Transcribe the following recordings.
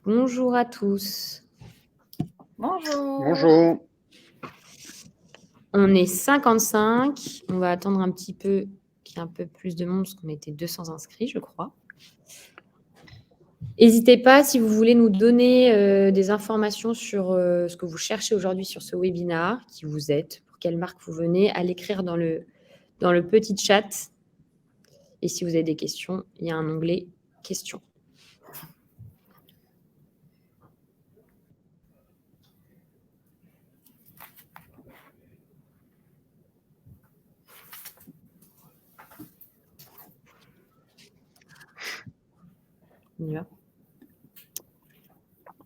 Bonjour à tous. Bonjour. Bonjour. On est 55. On va attendre un petit peu qu'il y ait un peu plus de monde parce qu'on était 200 inscrits, je crois. N'hésitez pas, si vous voulez nous donner des informations sur ce que vous cherchez aujourd'hui sur ce webinaire, qui vous êtes, pour quelle marque vous venez, à l'écrire dans le petit chat. Et si vous avez des questions, il y a un onglet « Questions ». On y va.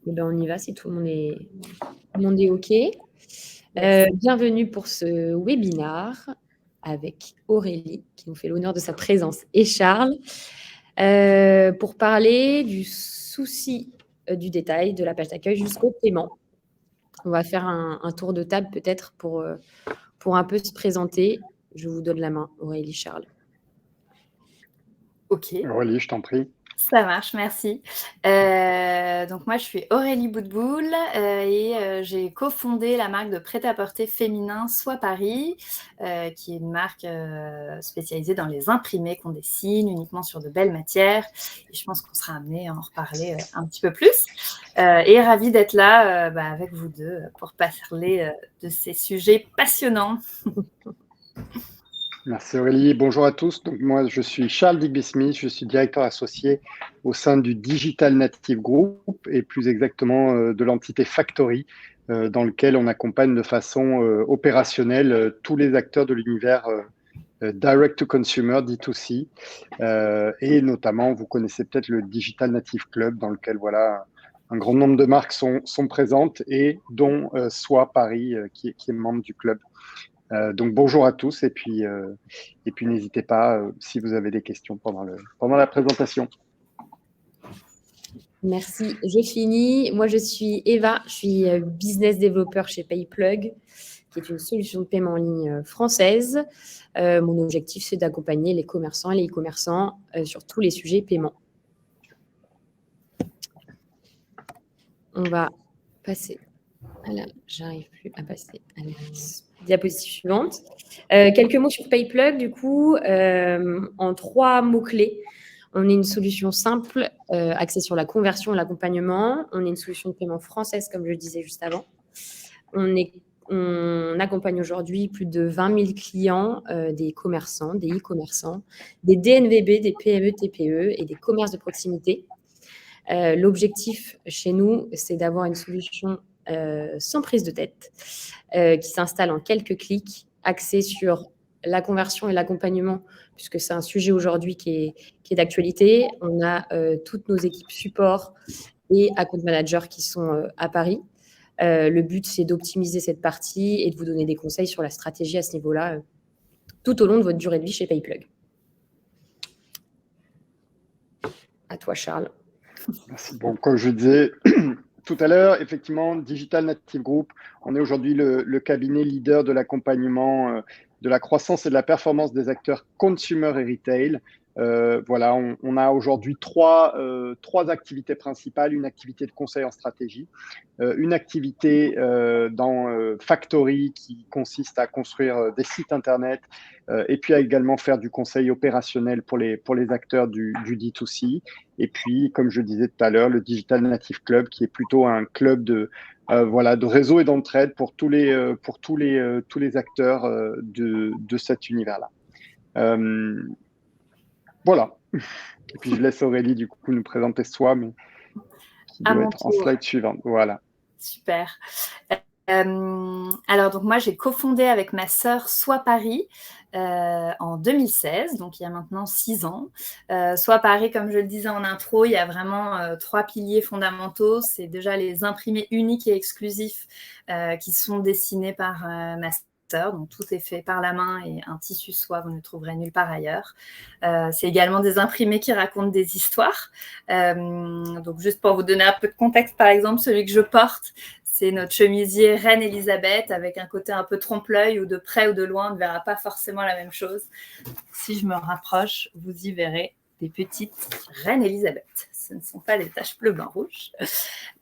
Eh ben, on y va si tout le monde est OK. Bienvenue pour ce webinaire avec Aurélie, qui nous fait l'honneur de sa présence, et Charles, pour parler du souci du détail de la page d'accueil jusqu'au paiement. On va faire un tour de table peut-être pour un peu se présenter. Je vous donne la main, Aurélie, Charles. OK. Aurélie, je t'en prie. Ça marche, merci. Donc moi, je suis Aurélie Boudboul et j'ai cofondé la marque de prêt-à-porter féminin Soit Paris, qui est une marque spécialisée dans les imprimés qu'on dessine uniquement sur de belles matières. Et je pense qu'on sera amené à en reparler un petit peu plus. Et ravie d'être là avec vous deux pour parler de ces sujets passionnants. Merci Aurélie. Bonjour à tous. Donc, moi, je suis Charles Digby-Smith. Je suis directeur associé au sein du Digital Native Group et plus exactement de l'entité Factory, dans lequel on accompagne de façon opérationnelle tous les acteurs de l'univers direct to consumer, D2C. Et notamment, vous connaissez peut-être le Digital Native Club, dans lequel voilà, un grand nombre de marques sont présentes et dont Soit Paris, qui est membre du club. Donc bonjour à tous et puis n'hésitez pas si vous avez des questions pendant la présentation. Merci, je finis. Moi, je suis Eva, je suis business développeur chez PayPlug, qui est une solution de paiement en ligne française. Mon objectif, c'est d'accompagner les commerçants et les e-commerçants sur tous les sujets paiement. On va passer. Là, j'arrive plus à passer à la diapositive suivante. Quelques mots sur PayPlug, du coup, en 3 mots-clés. On est une solution simple, axée sur la conversion et l'accompagnement. On est une solution de paiement française, comme je le disais juste avant. On accompagne aujourd'hui plus de 20 000 clients, des commerçants, des e-commerçants, des DNVB, des PME, TPE et des commerces de proximité. L'objectif chez nous, c'est d'avoir une solution sans prise de tête, qui s'installe en quelques clics, axée sur la conversion et l'accompagnement, puisque c'est un sujet aujourd'hui qui est d'actualité. On a toutes nos équipes support et account managers qui sont à Paris. Le but, c'est d'optimiser cette partie et de vous donner des conseils sur la stratégie à ce niveau-là, tout au long de votre durée de vie chez PayPlug. À toi, Charles. Merci. Bon, comme je disais tout à l'heure, effectivement, Digital Native Group, on est aujourd'hui le cabinet leader de l'accompagnement de la croissance et de la performance des acteurs consumer et retail. Voilà, on a aujourd'hui trois activités principales, une activité de conseil en stratégie, une activité dans Factory qui consiste à construire des sites internet et puis à également faire du conseil opérationnel pour les acteurs du D2C. Et puis, comme je disais tout à l'heure, le Digital Native Club qui est plutôt un club de réseau et d'entraide pour tous les acteurs de cet univers-là. Voilà. Et puis je laisse Aurélie du coup nous présenter Soit, mais qui doit être en slide suivante. Voilà. Super. Alors donc moi j'ai cofondé avec ma sœur Soit Paris en 2016, donc il y a maintenant 6 ans. Soit Paris, comme je le disais en intro, il y a vraiment 3 piliers fondamentaux. C'est déjà les imprimés uniques et exclusifs qui sont dessinés par ma sœur, donc tout est fait par la main et un tissu soie, vous ne le trouverez nulle part ailleurs. C'est également des imprimés qui racontent des histoires. Donc juste pour vous donner un peu de contexte, par exemple, celui que je porte, c'est notre chemisier Reine Elisabeth avec un côté un peu trompe-l'œil où de près ou de loin, on ne verra pas forcément la même chose. Si je me rapproche, vous y verrez des petites reines Elisabeth. Ce ne sont pas des taches bleu, blanc, rouge.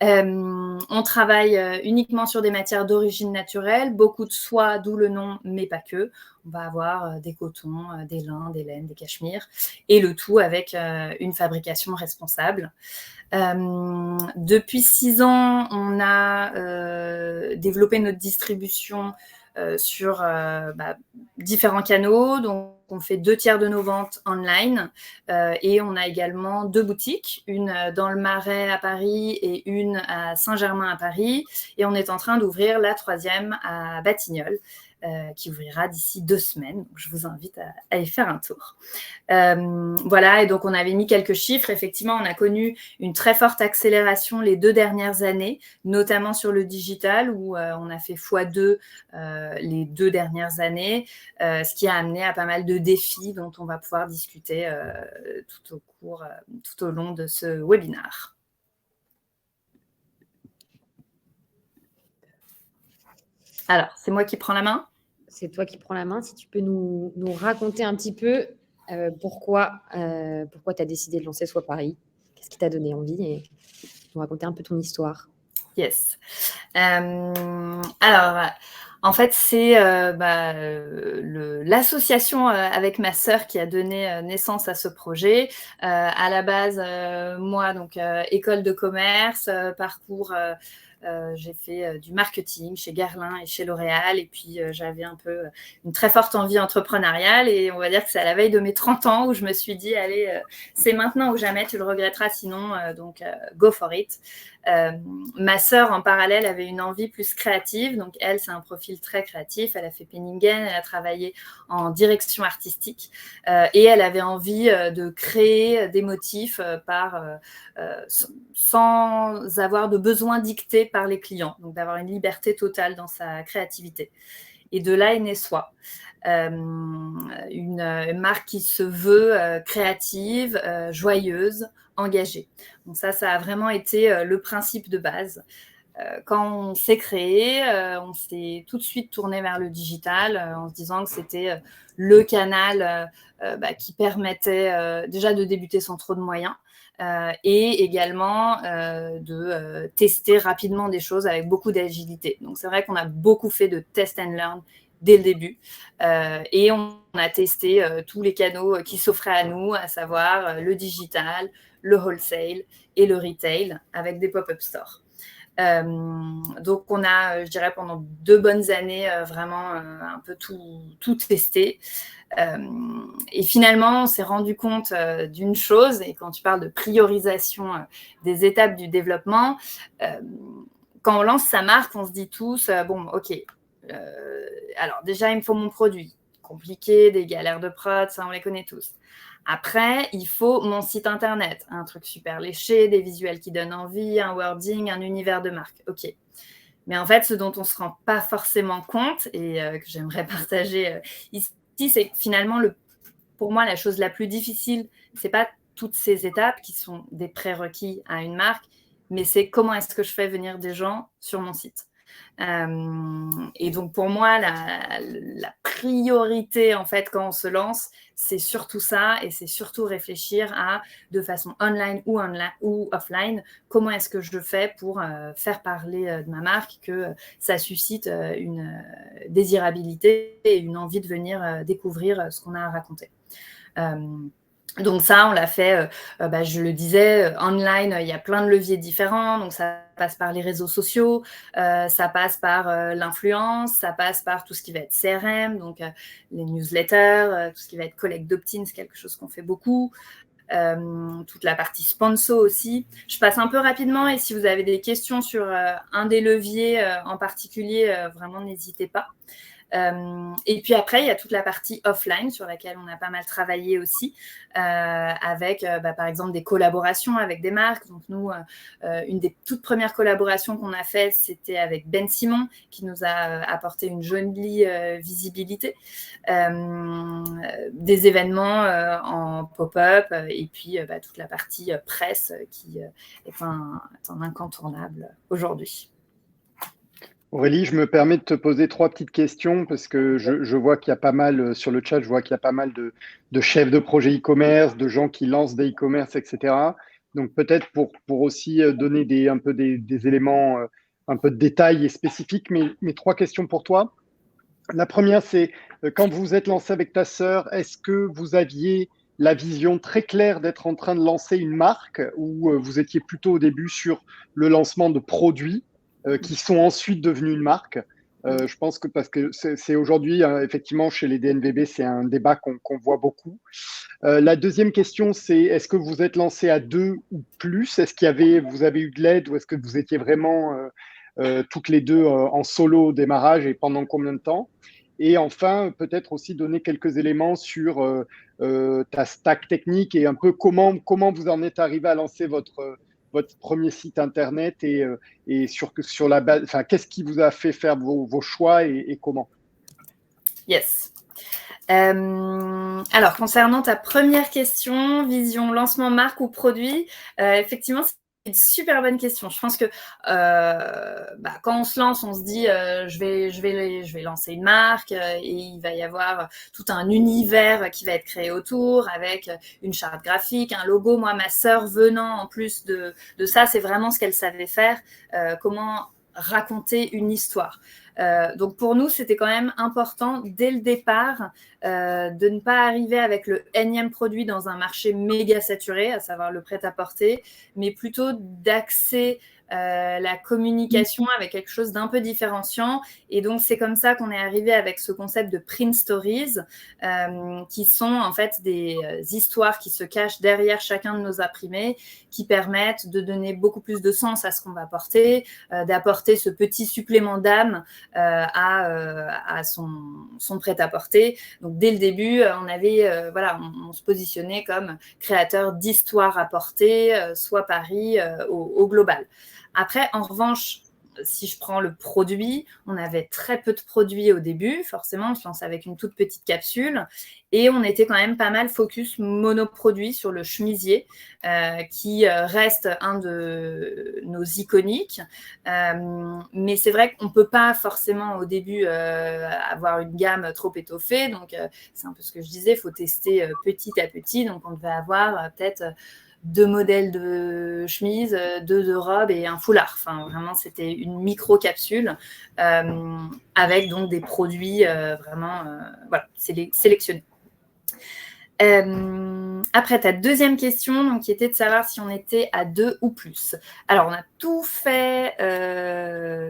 On travaille uniquement sur des matières d'origine naturelle, beaucoup de soie, d'où le nom, mais pas que. On va avoir des cotons, des lins, des laines, des cachemires, et le tout avec une fabrication responsable. Depuis 6 ans, on a développé notre distribution sur différents canaux. Donc, on fait 2/3 de nos ventes online et on a également 2 boutiques, une dans le Marais à Paris et une à Saint-Germain à Paris. Et on est en train d'ouvrir la 3e à Batignolles, qui ouvrira d'ici 2 semaines. Donc, je vous invite à y faire un tour. Voilà, et donc on avait mis quelques chiffres. Effectivement, on a connu une très forte accélération les 2 dernières années, notamment sur le digital, où on a fait x2 les 2 dernières années, ce qui a amené à pas mal de défis dont on va pouvoir discuter tout au long de ce webinaire. Alors, c'est moi qui prends la main. C'est toi qui prends la main. Si tu peux nous raconter un petit peu pourquoi tu as décidé de lancer Sois Paris. Qu'est-ce qui t'a donné envie et nous raconter un peu ton histoire. Yes. Alors, en fait, c'est l'association avec ma sœur qui a donné naissance à ce projet. À la base, moi, donc école de commerce, parcours. J'ai fait du marketing chez Guerlain et chez L'Oréal, et puis j'avais un peu une très forte envie entrepreneuriale, et on va dire que c'est à la veille de mes 30 ans où je me suis dit, allez, c'est maintenant ou jamais, tu le regretteras sinon, donc go for it. Ma sœur, en parallèle, avait une envie plus créative. Donc, elle, c'est un profil très créatif. Elle a fait Penningen, elle a travaillé en direction artistique et elle avait envie de créer des motifs sans avoir de besoin dicté par les clients. Donc, d'avoir une liberté totale dans sa créativité. Et de là est née Soi. Une marque qui se veut créative, joyeuse, engagée. Donc ça a vraiment été le principe de base. Quand on s'est créé, on s'est tout de suite tourné vers le digital en se disant que c'était le canal qui permettait déjà de débuter sans trop de moyens et également de tester rapidement des choses avec beaucoup d'agilité. Donc c'est vrai qu'on a beaucoup fait de test and learn dès le début et on a testé tous les canaux qui s'offraient à nous, à savoir le digital, le wholesale et le retail avec des pop-up stores. Donc on a, je dirais, pendant 2 bonnes années vraiment un peu tout testé. Et finalement, on s'est rendu compte d'une chose, et quand tu parles de priorisation des étapes du développement, quand on lance sa marque, on se dit tous, bon, ok, alors déjà, il me faut mon produit. Compliqué, des galères de prod, ça, on les connaît tous. Après, il faut mon site internet, un truc super léché, des visuels qui donnent envie, un wording, un univers de marque. Ok. Mais en fait, ce dont on ne se rend pas forcément compte et que j'aimerais partager ici, c'est finalement, pour moi, la chose la plus difficile, ce n'est pas toutes ces étapes qui sont des prérequis à une marque, mais c'est comment est-ce que je fais venir des gens sur mon site. Et donc, pour moi, la priorité, en fait, quand on se lance, c'est surtout ça, et c'est surtout réfléchir à, de façon online ou offline, comment est-ce que je fais pour faire parler de ma marque, que ça suscite une désirabilité et une envie de venir découvrir ce qu'on a à raconter. Donc ça, on l'a fait, je le disais, online, il y a plein de leviers différents. Donc ça passe par les réseaux sociaux, ça passe par l'influence, ça passe par tout ce qui va être CRM, donc les newsletters, tout ce qui va être collecte d'opt-in, c'est quelque chose qu'on fait beaucoup. Toute la partie sponsor aussi. Je passe un peu rapidement, et si vous avez des questions sur un des leviers en particulier, vraiment n'hésitez pas. Et puis après, il y a toute la partie offline sur laquelle on a pas mal travaillé aussi, avec par exemple des collaborations avec des marques. Donc nous, une des toutes premières collaborations qu'on a faites, c'était avec Ben Simon, qui nous a apporté une jolie visibilité, des événements en pop-up, et puis toute la partie presse qui est un incontournable aujourd'hui. Aurélie, je me permets de te poser 3 petites questions parce que je vois qu'il y a pas mal sur le chat, je vois qu'il y a pas mal de chefs de projet e-commerce, de gens qui lancent des e-commerce, etc. Donc peut-être pour aussi donner un peu des éléments, un peu de détails et spécifiques, mes 3 questions pour toi. La première, c'est quand vous vous êtes lancé avec ta sœur, est-ce que vous aviez la vision très claire d'être en train de lancer une marque ou vous étiez plutôt au début sur le lancement de produits qui sont ensuite devenus une marque? Je pense que parce que c'est aujourd'hui, effectivement, chez les DNVB, c'est un débat qu'on voit beaucoup. La deuxième question, c'est est-ce que vous êtes lancé à 2 ou plus? Est-ce vous avez eu de l'aide ou est-ce que vous étiez vraiment toutes les deux en solo au démarrage et pendant combien de temps? Et enfin, peut-être aussi donner quelques éléments sur ta stack technique et un peu comment vous en êtes arrivé à lancer votre premier site internet et sur la base, enfin, qu'est-ce qui vous a fait faire vos choix et comment? Yes. Alors, concernant ta première question, vision lancement marque ou produit, effectivement, c'est une super bonne question. Je pense que quand on se lance, on se dit je vais lancer une marque et il va y avoir tout un univers qui va être créé autour avec une charte graphique, un logo. Moi, ma sœur venant en plus de ça, c'est vraiment ce qu'elle savait faire, comment raconter une histoire. Donc pour nous, c'était quand même important dès le départ de ne pas arriver avec le énième produit dans un marché méga saturé, à savoir le prêt-à-porter, mais plutôt d'axer la communication avec quelque chose d'un peu différenciant. Et donc, c'est comme ça qu'on est arrivé avec ce concept de print stories, qui sont en fait des histoires qui se cachent derrière chacun de nos imprimés, qui permettent de donner beaucoup plus de sens à ce qu'on va porter, d'apporter ce petit supplément d'âme à son prêt-à-porter. Donc, dès le début, on se positionnait comme créateur d'histoires à porter, soit Paris au global. Après, en revanche, si je prends le produit, on avait très peu de produits au début. Forcément, on se lance avec une toute petite capsule. Et on était quand même pas mal focus monoproduit sur le chemisier, qui reste un de nos iconiques. Mais c'est vrai qu'on ne peut pas forcément au début avoir une gamme trop étoffée. Donc, c'est un peu ce que je disais, il faut tester petit à petit. Donc, on devait avoir peut-être 2 modèles de chemise, 2 de robes et un foulard. Enfin, vraiment, c'était une micro-capsule avec donc des produits sélectionnés. Après, ta deuxième question, donc, qui était de savoir si on était à 2 ou plus. Alors, on a tout fait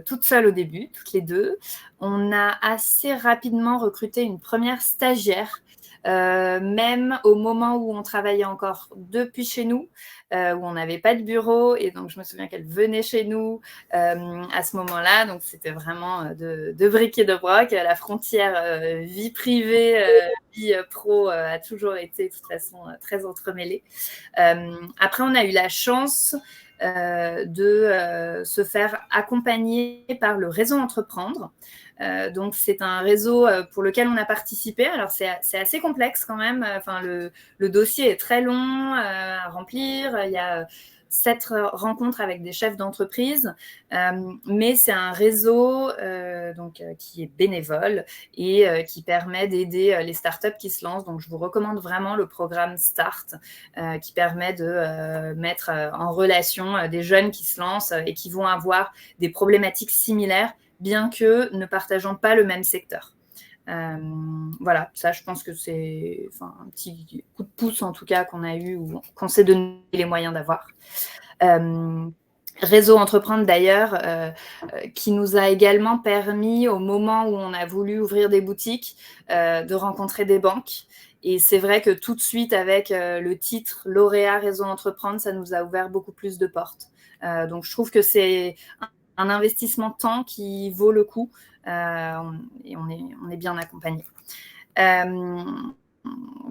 toute seule au début, toutes les deux. On a assez rapidement recruté une première stagiaire, même au moment où on travaillait encore depuis chez nous, où on n'avait pas de bureau. Et donc, je me souviens qu'elle venait chez nous à ce moment-là. Donc, c'était vraiment de bric et de broc. La frontière vie privée, vie pro a toujours été, de toute façon, très entremêlée. Après, on a eu la chance de se faire accompagner par le réseau Entreprendre. Donc, c'est un réseau pour lequel on a participé. Alors, c'est assez complexe quand même. Enfin, le dossier est très long à remplir. Il y a 7 rencontres avec des chefs d'entreprise, mais c'est un réseau qui est bénévole et qui permet d'aider les startups qui se lancent. Donc, je vous recommande vraiment le programme Start, qui permet de mettre en relation des jeunes qui se lancent et qui vont avoir des problématiques similaires, bien que ne partageant pas le même secteur. Voilà, ça, je pense que c'est un petit coup de pouce, en tout cas, qu'on a eu ou qu'on s'est donné les moyens d'avoir. Réseau Entreprendre, d'ailleurs, qui nous a également permis, au moment où on a voulu ouvrir des boutiques, de rencontrer des banques. Et c'est vrai que tout de suite, avec le titre lauréat Réseau Entreprendre, ça nous a ouvert beaucoup plus de portes. Donc, je trouve que c'est un investissement de temps qui vaut le coup et on est bien accompagné.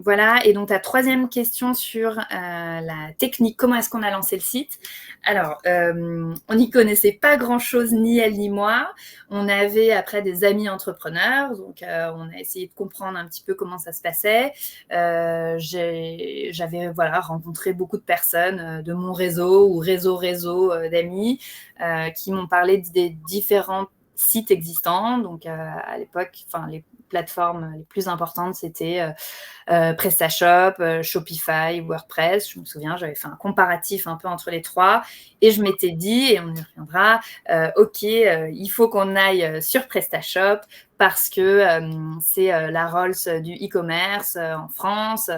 Voilà, et donc ta troisième question sur la technique, comment est-ce qu'on a lancé le site? Alors, on n'y connaissait pas grand-chose, ni elle ni moi. On avait après des amis entrepreneurs, donc on a essayé de comprendre un petit peu comment ça se passait. J'avais rencontré beaucoup de personnes de mon réseau ou réseau d'amis qui m'ont parlé des différents sites existants. Donc, à l'époque, les plateformes les plus importantes, c'était PrestaShop, Shopify, WordPress. Je me souviens, j'avais fait un comparatif un peu entre les trois et je m'étais dit, et on y reviendra, OK, il faut qu'on aille sur PrestaShop parce que c'est la Rolls du e-commerce en France.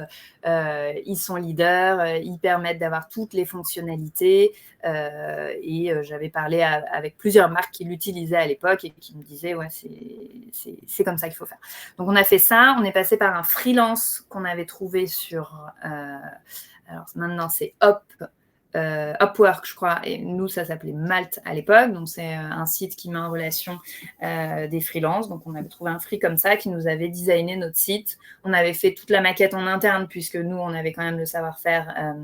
Ils sont leaders, ils permettent d'avoir toutes les fonctionnalités et j'avais parlé avec plusieurs marques qui l'utilisaient à l'époque et qui me disaient ouais, c'est comme ça qu'il faut faire. Donc on a fait ça, on est passé par un freelance qu'on avait trouvé sur alors maintenant c'est Upwork, je crois, et nous, ça s'appelait Malte à l'époque. Donc, c'est un site qui met en relation des freelances. Donc, on avait trouvé un free comme ça qui nous avait designé notre site. On avait fait toute la maquette en interne puisque nous, on avait quand même le savoir-faire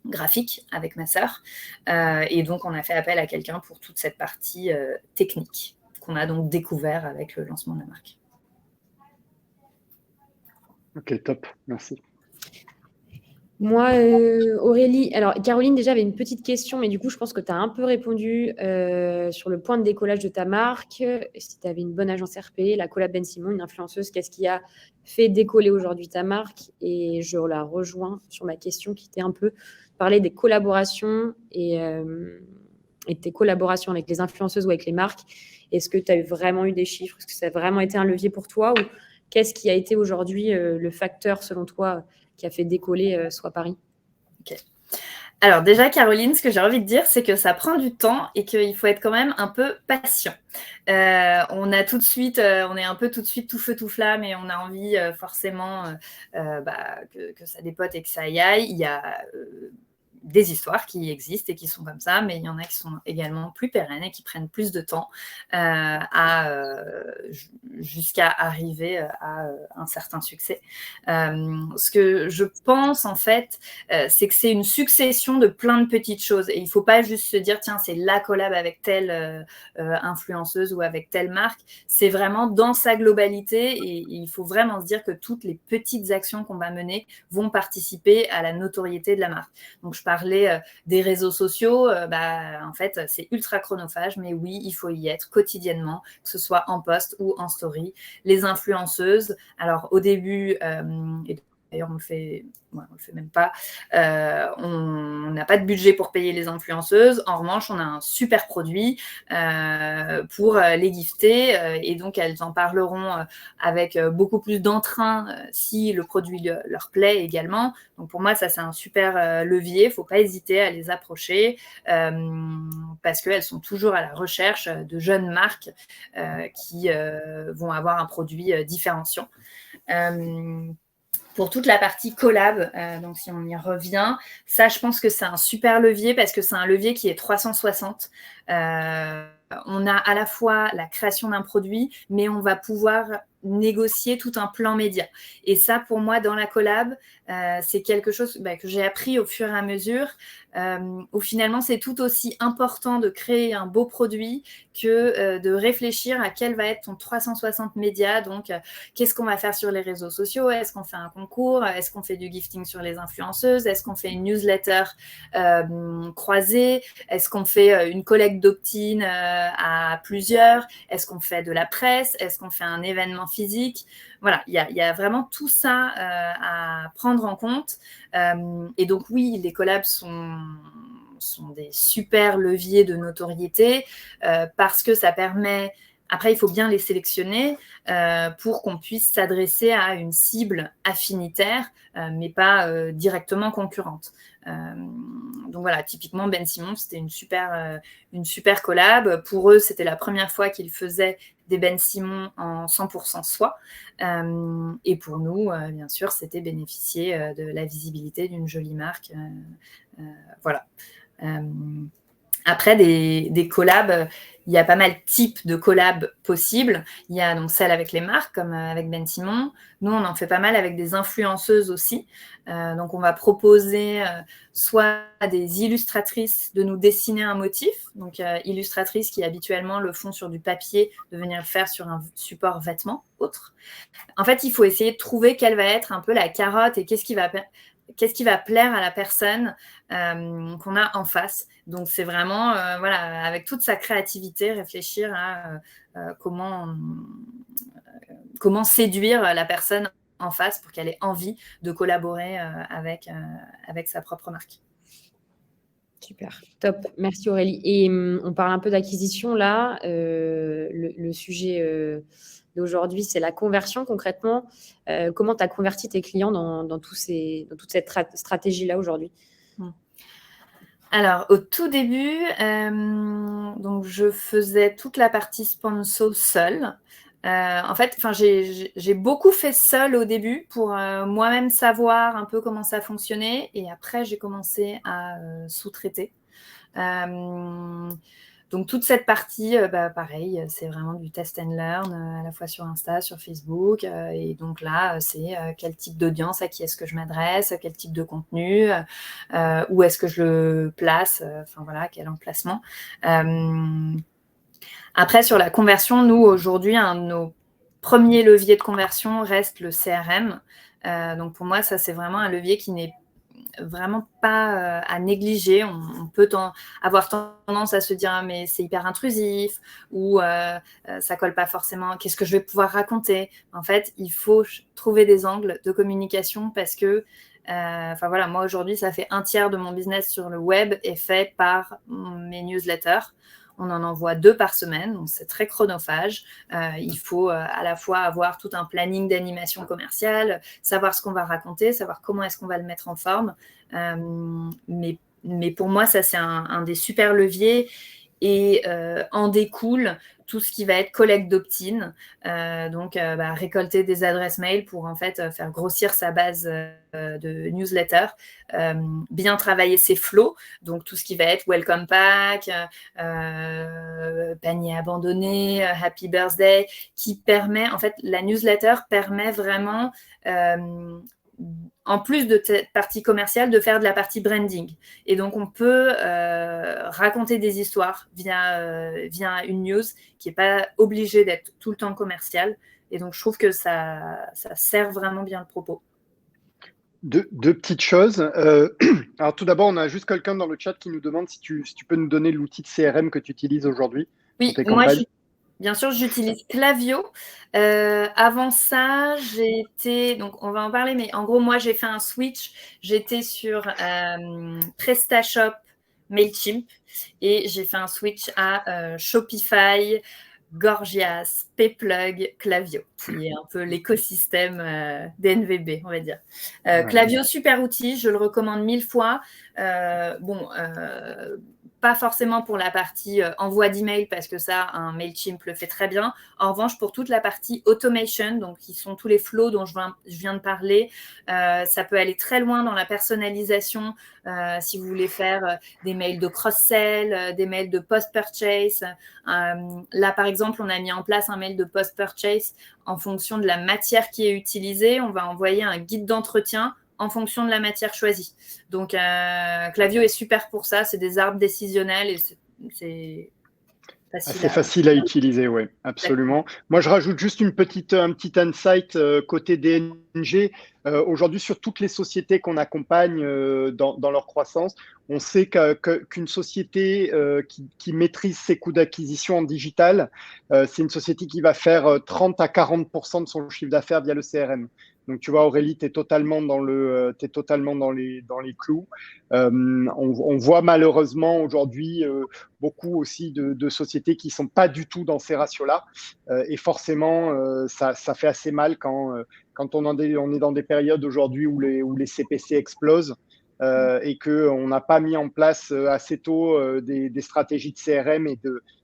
graphique avec ma sœur. Et donc, on a fait appel à quelqu'un pour toute cette partie technique qu'on a donc découvert avec le lancement de la marque. Ok, top, merci. Moi, Aurélie, alors Caroline déjà avait une petite question, mais du coup, je pense que tu as un peu répondu sur le point de décollage de ta marque. Si tu avais une bonne agence RP, la collab Ben Simon, une influenceuse, qu'est-ce qui a fait décoller aujourd'hui ta marque? Et je la rejoins sur ma question qui était un peu parler des collaborations et tes collaborations avec les influenceuses ou avec les marques. Est-ce que tu as vraiment eu des chiffres? Est-ce que ça a vraiment été un levier pour toi? Ou qu'est-ce qui a été aujourd'hui le facteur, selon toi, qui a fait décoller Sois Paris? Ok. Alors déjà, Caroline, ce que j'ai envie de dire, c'est que ça prend du temps et qu'il faut être quand même un peu patient. On a tout de suite, on est un peu tout de suite tout feu tout flamme et on a envie forcément que ça dépote et que ça y aille. Il y a des histoires qui existent et qui sont comme ça, mais il y en a qui sont également plus pérennes et qui prennent plus de temps jusqu'à arriver à un certain succès. Ce que je pense, en fait, c'est que c'est une succession de plein de petites choses. Et il ne faut pas juste se dire, tiens, c'est la collab avec telle influenceuse ou avec telle marque. C'est vraiment dans sa globalité et il faut vraiment se dire que toutes les petites actions qu'on va mener vont participer à la notoriété de la marque. Donc, je parlais des réseaux sociaux, en fait, c'est ultra chronophage, mais oui, il faut y être quotidiennement, que ce soit en post ou en story. Les influenceuses, alors au début, et d'ailleurs, on le fait même pas. On n'a pas de budget pour payer les influenceuses. En revanche, on a un super produit pour les gifter et donc elles en parleront avec beaucoup plus d'entrain si le produit leur plaît également. Donc pour moi, ça c'est un super levier. Il ne faut pas hésiter à les approcher parce qu'elles sont toujours à la recherche de jeunes marques qui vont avoir un produit différenciant. Pour toute la partie collab, donc si on y revient, ça, je pense que c'est un super levier parce que c'est un levier qui est 360. On a à la fois la création d'un produit, mais on va pouvoir négocier tout un plan média. Et ça, pour moi, dans la collab, c'est quelque chose que j'ai appris au fur et à mesure, où finalement, c'est tout aussi important de créer un beau produit que de réfléchir à quel va être ton 360 médias. Donc, qu'est-ce qu'on va faire sur les réseaux sociaux? Est-ce qu'on fait un concours? Est-ce qu'on fait du gifting sur les influenceuses? Est-ce qu'on fait une newsletter croisée? Est-ce qu'on fait une collecte d'opt-in à plusieurs? Est-ce qu'on fait de la presse? Est-ce qu'on fait un événement physique? Voilà, il y a vraiment tout ça à prendre en compte. Et donc, oui, les collabs sont des super leviers de notoriété parce que ça permet... Après, il faut bien les sélectionner pour qu'on puisse s'adresser à une cible affinitaire, mais pas directement concurrente. Donc voilà, typiquement, Ben Simon, c'était une super collab. Pour eux, c'était la première fois qu'ils faisaient des Ben Simon en 100% soie. Et pour nous, bien sûr, c'était bénéficier de la visibilité d'une jolie marque. Voilà. Après, des collabs, il y a pas mal de types de collabs possibles. Il y a donc celles avec les marques, comme avec Ben Simon. Nous, on en fait pas mal avec des influenceuses aussi. Donc, on va proposer soit à des illustratrices de nous dessiner un motif. Donc, illustratrices qui habituellement le font sur du papier, de venir le faire sur un support vêtement autre. En fait, il faut essayer de trouver quelle va être un peu la carotte et qu'est-ce qui va qu'est-ce qui va plaire à la personne qu'on a en face. Donc, c'est vraiment, voilà, avec toute sa créativité, réfléchir à comment séduire la personne en face pour qu'elle ait envie de collaborer avec sa propre marque. Super, top. Merci Aurélie. Et on parle un peu d'acquisition là. Le sujet d'aujourd'hui, c'est la conversion concrètement. Comment tu as converti tes clients dans toute cette stratégie-là aujourd'hui? Alors, au tout début, donc je faisais toute la partie sponsor seule. En fait, j'ai beaucoup fait seule au début pour moi-même savoir un peu comment ça fonctionnait. Et après, j'ai commencé à sous-traiter. Donc, toute cette partie, pareil, c'est vraiment du test and learn, à la fois sur Insta, sur Facebook. Et donc là, c'est quel type d'audience, à qui est-ce que je m'adresse, quel type de contenu, où est-ce que je le place, voilà, quel emplacement. Après, sur la conversion, nous, aujourd'hui, un de nos premiers leviers de conversion reste le CRM. Donc, pour moi, ça, c'est vraiment un levier qui n'est vraiment pas à négliger. On peut avoir tendance à se dire ah, mais c'est hyper intrusif ou ça colle pas forcément, qu'est-ce que je vais pouvoir raconter. En fait, il faut trouver des angles de communication parce que voilà, moi aujourd'hui ça fait 1/3 de mon business sur le web est fait par mes newsletters. On en envoie 2 par semaine, donc c'est très chronophage. Il faut à la fois avoir tout un planning d'animation commerciale, savoir ce qu'on va raconter, savoir comment est-ce qu'on va le mettre en forme. Mais pour moi, ça, c'est un des super leviers. Et en découle tout ce qui va être collecte d'opt-in, donc récolter des adresses mail pour en fait faire grossir sa base de newsletter, bien travailler ses flows, donc tout ce qui va être welcome pack, panier abandonné, happy birthday, qui permet, en fait, la newsletter permet vraiment en plus de cette partie commerciale, de faire de la partie branding. Et donc, on peut raconter des histoires via une news qui n'est pas obligée d'être tout le temps commerciale. Et donc, je trouve que ça sert vraiment bien le propos. Deux petites choses. Alors, tout d'abord, on a juste quelqu'un dans le chat qui nous demande si tu peux nous donner l'outil de CRM que tu utilises aujourd'hui. Oui, moi, bien sûr, j'utilise Klaviyo. Avant ça, donc on va en parler, mais en gros, moi, j'ai fait un switch. J'étais sur PrestaShop, Mailchimp, et j'ai fait un switch à Shopify, Gorgias, Payplug, Klaviyo, qui est un peu l'écosystème d'NVB, on va dire. Klaviyo, super outil, je le recommande 1000 fois. Pas forcément pour la partie envoi d'email, parce que ça, un Mailchimp le fait très bien. En revanche, pour toute la partie automation, donc qui sont tous les flows dont je viens de parler, ça peut aller très loin dans la personnalisation. Si vous voulez faire des mails de cross-sell, des mails de post-purchase. Là, par exemple, on a mis en place un mail de post-purchase en fonction de la matière qui est utilisée. On va envoyer un guide d'entretien en fonction de la matière choisie. Donc, Klaviyo est super pour ça. C'est des arbres décisionnels et c'est facile. C'est facile à utiliser, oui, absolument. Moi, je rajoute juste un petit insight côté DNG. Aujourd'hui, sur toutes les sociétés qu'on accompagne dans leur croissance, on sait qu'une société qui maîtrise ses coûts d'acquisition en digital, c'est une société qui va faire 30 à 40% de son chiffre d'affaires via le CRM. Donc, tu vois, Aurélie, tu es totalement dans les clous. On voit malheureusement aujourd'hui beaucoup aussi de sociétés qui ne sont pas du tout dans ces ratios-là. Et forcément, ça fait assez mal quand on est dans des périodes aujourd'hui où les CPC explosent. Et qu'on n'a pas mis en place assez tôt des stratégies de CRM et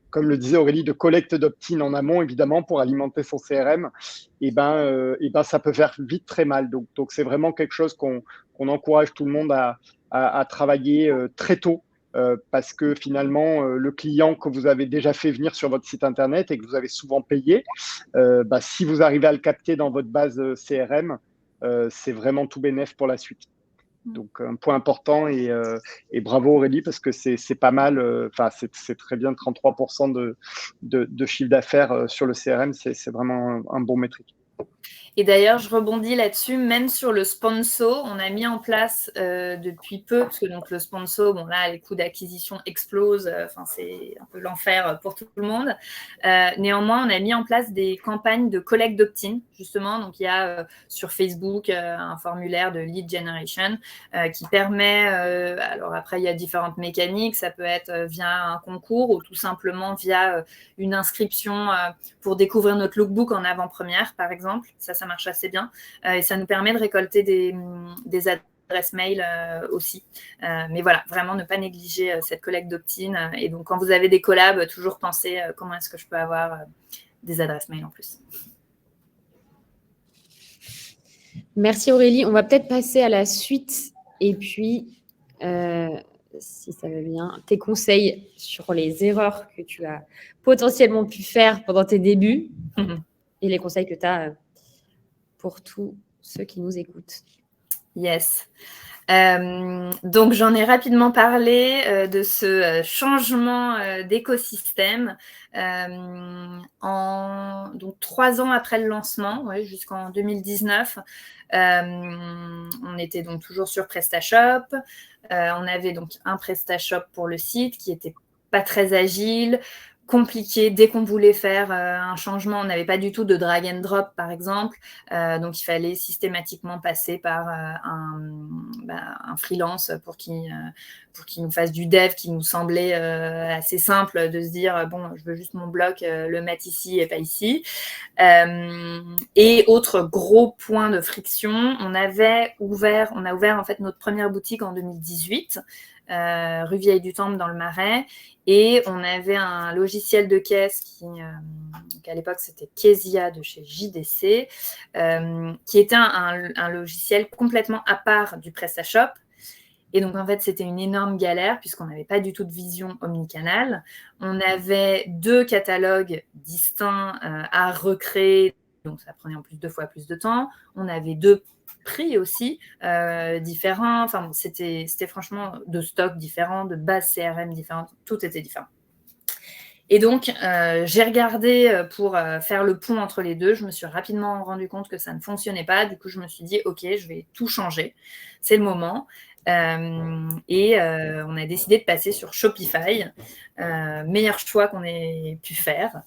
comme le disait Aurélie, de collecte d'opt-in en amont, évidemment, pour alimenter son CRM, et ça peut faire vite très mal. Donc c'est vraiment quelque chose qu'on encourage tout le monde à travailler très tôt, parce que finalement, le client que vous avez déjà fait venir sur votre site Internet et que vous avez souvent payé, si vous arrivez à le capter dans votre base CRM, c'est vraiment tout bénef pour la suite. Donc, un point important et bravo Aurélie, parce que c'est pas mal, c'est très bien, 33% de chiffre d'affaires sur le CRM, c'est vraiment un bon métrique. Et d'ailleurs, je rebondis là-dessus, même sur le sponsor, on a mis en place depuis peu, parce que donc, le sponsor, bon là, les coûts d'acquisition explosent, c'est un peu l'enfer pour tout le monde. Néanmoins, on a mis en place des campagnes de collecte d'opt-in, justement. Donc, il y a sur Facebook un formulaire de lead generation qui permet, alors après, il y a différentes mécaniques, ça peut être via un concours ou tout simplement via une inscription pour découvrir notre lookbook en avant-première, par exemple. Ça marche assez bien. Et ça nous permet de récolter des adresses mail aussi. Mais voilà, vraiment ne pas négliger cette collecte d'opt-in. Et donc, quand vous avez des collabs, toujours penser comment est-ce que je peux avoir des adresses mail en plus. Merci Aurélie. On va peut-être passer à la suite. Et puis, si ça va bien, tes conseils sur les erreurs que tu as potentiellement pu faire pendant tes débuts et les conseils que tu as pour tous ceux qui nous écoutent. Yes. Donc, j'en ai rapidement parlé de ce changement d'écosystème. Donc, 3 ans après le lancement, jusqu'en 2019, on était donc toujours sur PrestaShop. On avait donc un PrestaShop pour le site qui n'était pas très agile, compliqué. Dès qu'on voulait faire un changement, on n'avait pas du tout de drag and drop, par exemple. Donc, il fallait systématiquement passer par un freelance pour qu'il nous fasse du dev qui nous semblait assez simple de se dire, bon, je veux juste mon bloc, le mettre ici et pas ici. Et autre gros point de friction, on a ouvert en fait notre première boutique en 2018, rue Vieille du Temple dans le Marais. Et on avait un logiciel de caisse qui à l'époque, c'était Kezia de chez JDC, qui était un logiciel complètement à part du PrestaShop. Et donc, en fait, c'était une énorme galère puisqu'on n'avait pas du tout de vision omnicanal. On avait 2 catalogues distincts à recréer, donc ça prenait en plus 2 fois plus de temps. On avait 2 prix aussi différents. Enfin, c'était franchement de stocks différents, de bases CRM différentes, tout était différent. Et donc, j'ai regardé pour faire le pont entre les deux. Je me suis rapidement rendu compte que ça ne fonctionnait pas. Du coup, je me suis dit, OK, je vais tout changer. C'est le moment. Et on a décidé de passer sur Shopify. Meilleur choix qu'on ait pu faire.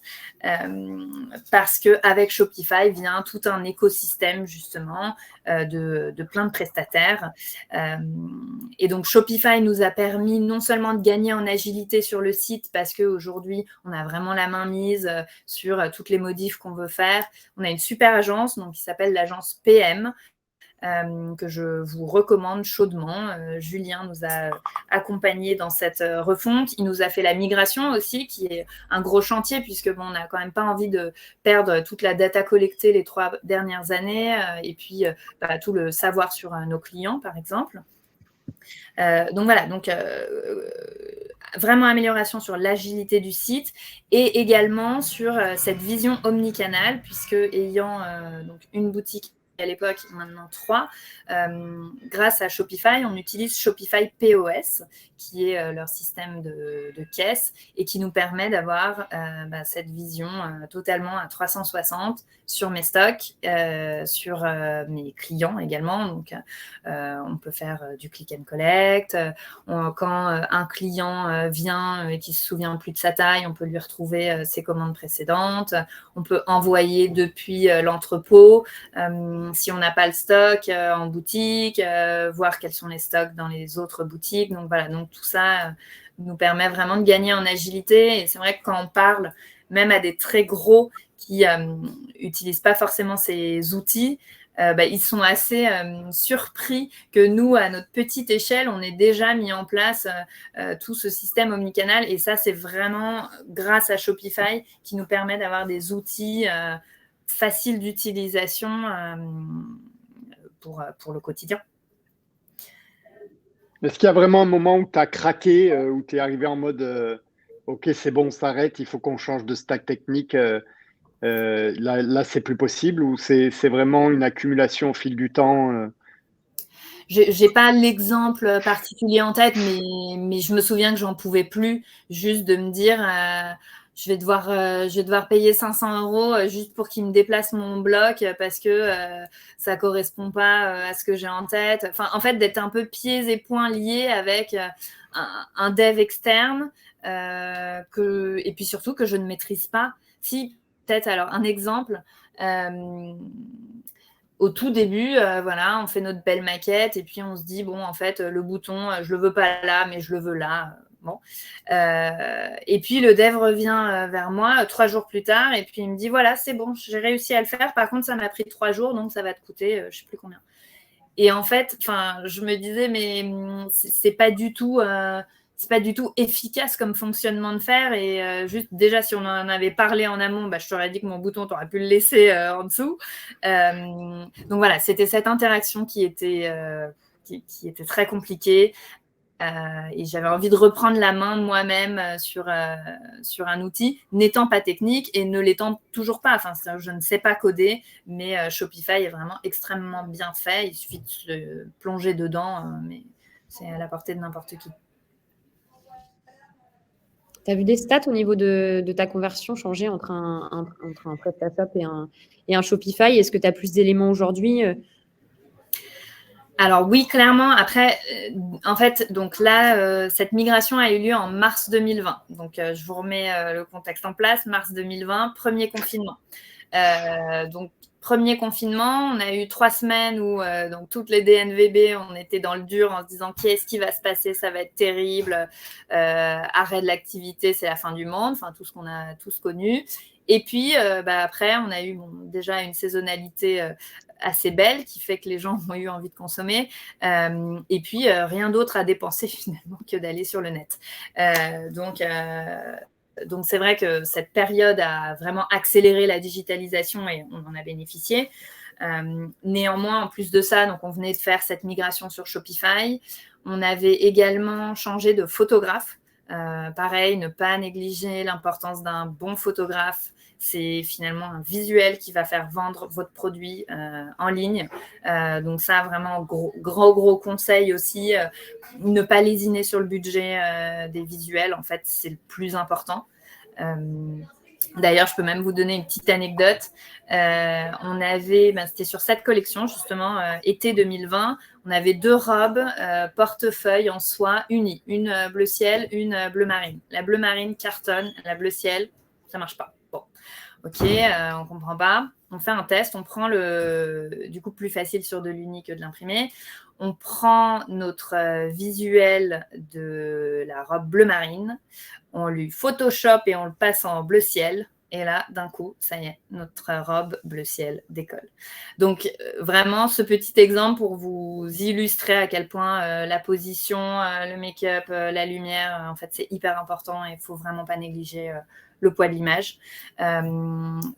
Parce qu'avec Shopify vient tout un écosystème, justement, de plein de prestataires. Et donc, Shopify nous a permis non seulement de gagner en agilité sur le site, parce qu'aujourd'hui, on a vraiment la main mise sur toutes les modifs qu'on veut faire. On a une super agence donc, qui s'appelle l'agence PM, que je vous recommande chaudement. Julien nous a accompagnés dans cette refonte. Il nous a fait la migration aussi, qui est un gros chantier, puisque on n'a quand même pas envie de perdre toute la data collectée les 3 dernières années, et puis tout le savoir sur nos clients, par exemple. Donc voilà, vraiment amélioration sur l'agilité du site et également sur cette vision omnicanal, puisque ayant donc une boutique à l'époque, maintenant 3, grâce à Shopify, on utilise Shopify POS, qui est leur système de caisse et qui nous permet d'avoir cette vision totalement à 360 sur mes stocks, sur mes clients également. Donc, on peut faire du click and collect. Quand un client vient et qui ne se souvient plus de sa taille, on peut lui retrouver ses commandes précédentes. On peut envoyer depuis l'entrepôt. Si on n'a pas le stock en boutique, voir quels sont les stocks dans les autres boutiques. Donc voilà, donc tout ça nous permet vraiment de gagner en agilité. Et c'est vrai que quand on parle même à des très gros qui n'utilisent pas forcément ces outils, ils sont assez surpris que nous, à notre petite échelle, on ait déjà mis en place tout ce système omnicanal. Et ça, c'est vraiment grâce à Shopify qui nous permet d'avoir des outils faciles d'utilisation pour le quotidien. Est-ce qu'il y a vraiment un moment où tu as craqué, où tu es arrivé en mode OK, c'est bon, on s'arrête, il faut qu'on change de stack technique, là c'est plus possible, ou c'est vraiment une accumulation au fil du temps J'ai pas l'exemple particulier en tête, mais je me souviens que j'en pouvais plus, juste de me dire je vais devoir payer 500 € juste pour qu'il me déplace mon bloc parce que ça ne correspond pas à ce que j'ai en tête. Enfin, en fait, d'être un peu pieds et poings liés avec un dev externe et puis surtout que je ne maîtrise pas. Si, peut-être, alors, un exemple, au tout début, voilà, on fait notre belle maquette et puis on se dit, bon, en fait, le bouton, je ne le veux pas là, mais je le veux là. Bon. Et puis le dev revient vers moi 3 jours plus tard et puis il me dit voilà, c'est bon, j'ai réussi à le faire. Par contre, ça m'a pris 3 jours, donc ça va te coûter je ne sais plus combien. Et en fait, je me disais mais c'est pas du tout efficace comme fonctionnement de faire. Et juste déjà, si on en avait parlé en amont, je t'aurais dit que mon bouton, tu aurais pu le laisser en dessous. Donc voilà, c'était cette interaction qui était très compliquée. Et j'avais envie de reprendre la main moi-même sur un outil, n'étant pas technique et ne l'étant toujours pas. Enfin, je ne sais pas coder, mais Shopify est vraiment extrêmement bien fait. Il suffit de se plonger dedans, mais c'est à la portée de n'importe qui. Tu as vu des stats au niveau de ta conversion changer entre un PrestaShop et un Shopify? Est-ce que tu as plus d'éléments aujourd'hui? Alors oui, clairement. Après, en fait, donc là, cette migration a eu lieu en mars 2020. Donc, je vous remets le contexte en place. Mars 2020, premier confinement. Donc, premier confinement, on a eu 3 semaines où donc toutes les DNVB, on était dans le dur en se disant qu'est-ce qui va se passer, ça va être terrible, arrêt de l'activité, c'est la fin du monde, enfin tout ce qu'on a tous connu. Et puis après, on a eu déjà une saisonnalité assez belle qui fait que les gens ont eu envie de consommer. Et puis, rien d'autre à dépenser finalement que d'aller sur le net. Donc, c'est vrai que cette période a vraiment accéléré la digitalisation et on en a bénéficié. Néanmoins, en plus de ça, donc on venait de faire cette migration sur Shopify. On avait également changé de photographe. Pareil, ne pas négliger l'importance d'un bon photographe. C'est finalement un visuel qui va faire vendre votre produit en ligne. Donc ça, vraiment, gros conseil aussi. Ne pas lésiner sur le budget des visuels. En fait, c'est le plus important. D'ailleurs, je peux même vous donner une petite anecdote. C'était sur cette collection, justement, été 2020. On avait 2 robes portefeuille en soie unies. Une bleu ciel, une bleu marine. La bleu marine cartonne, la bleu ciel, ça marche pas. Bon, ok, on comprend pas. On fait un test, on prend du coup plus facile sur de l'uni que de l'imprimé. On prend notre visuel de la robe bleu marine, on lui Photoshop et on le passe en bleu ciel. Et là, d'un coup, ça y est, notre robe bleu ciel décolle. Donc, vraiment, ce petit exemple pour vous illustrer à quel point la position, le make-up, la lumière, en fait, c'est hyper important et il ne faut vraiment pas négliger le poids de l'image.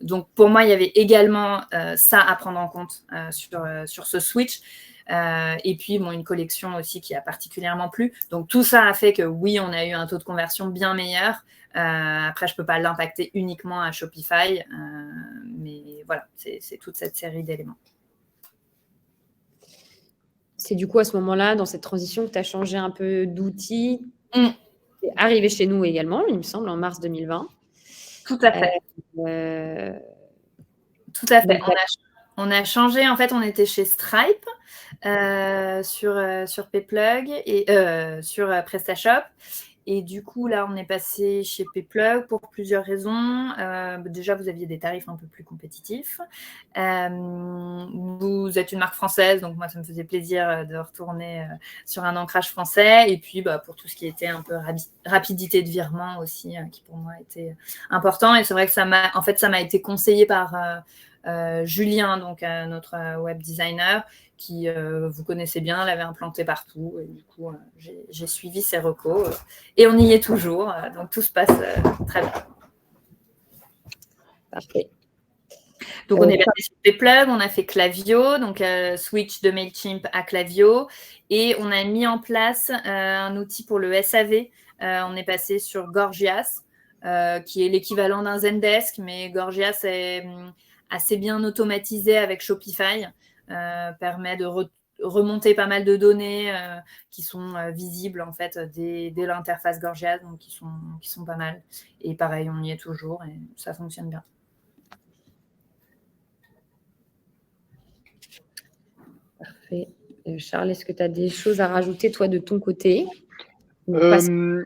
Donc, pour moi, il y avait également ça à prendre en compte sur ce switch. Et puis, une collection aussi qui a particulièrement plu. Donc, tout ça a fait que, oui, on a eu un taux de conversion bien meilleur. Après, je ne peux pas l'impacter uniquement à Shopify. Mais voilà, c'est toute cette série d'éléments. C'est du coup à ce moment-là, dans cette transition, que tu as changé un peu d'outil. C'est arrivé chez nous également, il me semble, en mars 2020. Tout à fait. Tout à fait. On a changé. En fait, on était chez Stripe sur Payplug et sur PrestaShop. Et du coup, là, on est passé chez Payplug pour plusieurs raisons. Déjà, vous aviez des tarifs un peu plus compétitifs. Vous êtes une marque française, donc moi, ça me faisait plaisir de retourner sur un ancrage français. Et puis, pour tout ce qui était un peu rapidité de virement aussi, qui pour moi était important. Et c'est vrai que ça m'a été conseillé par Julien, donc notre web designer, qui, vous connaissez bien, l'avait implanté partout. Et du coup, j'ai suivi ses recos. Et on y est toujours. Donc, tout se passe très bien. Parfait. Donc, on est passé sur Payplug, on a fait Klaviyo, donc switch de Mailchimp à Klaviyo. Et on a mis en place un outil pour le SAV. On est passé sur Gorgias, qui est l'équivalent d'un Zendesk, mais Gorgias est assez bien automatisé avec Shopify. Permet remonter pas mal de données qui sont visibles en fait dès l'interface Gorgias, donc qui sont pas mal. Et pareil, on y est toujours et ça fonctionne bien. Parfait. Charles, est-ce que tu as des choses à rajouter, toi, de ton côté? Non,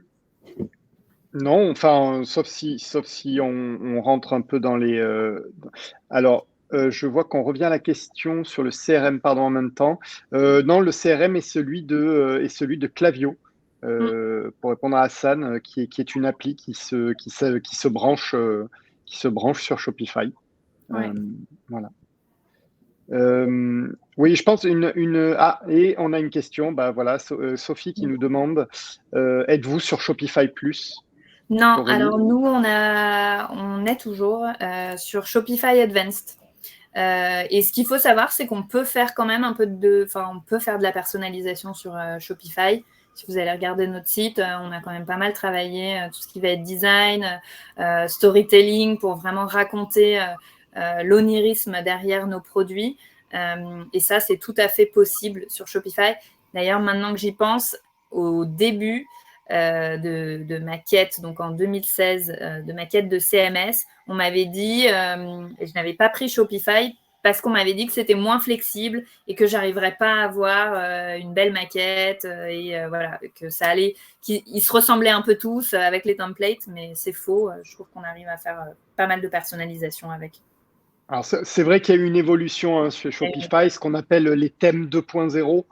enfin, sauf si on rentre un peu dans les... Alors, je vois qu'on revient à la question sur le CRM, pardon, en même temps. Non, le CRM est celui de Klaviyo, pour répondre à Hassan, qui est une appli qui se branche sur Shopify. Ouais. Voilà. Oui, je pense et on a une question. Bah voilà, Sophie qui nous demande êtes-vous sur Shopify Plus? Non, Aurélie? alors nous on est toujours sur Shopify Advanced. Et ce qu'il faut savoir, c'est qu'on peut faire quand même on peut faire de la personnalisation sur Shopify. Si vous allez regarder notre site, on a quand même pas mal travaillé tout ce qui va être design, storytelling pour vraiment raconter l'onirisme derrière nos produits. Et ça, c'est tout à fait possible sur Shopify. D'ailleurs, maintenant que j'y pense, au début de ma quête, donc en 2016, de ma quête de CMS, on m'avait dit, je n'avais pas pris Shopify parce qu'on m'avait dit que c'était moins flexible et que j'arriverais pas à avoir une belle maquette voilà, que ça allait, qu'ils se ressemblaient un peu tous avec les templates, mais c'est faux. Je trouve qu'on arrive à faire pas mal de personnalisation avec. Alors, c'est vrai qu'il y a eu une évolution sur Shopify, ce qu'on appelle les thèmes 2.0,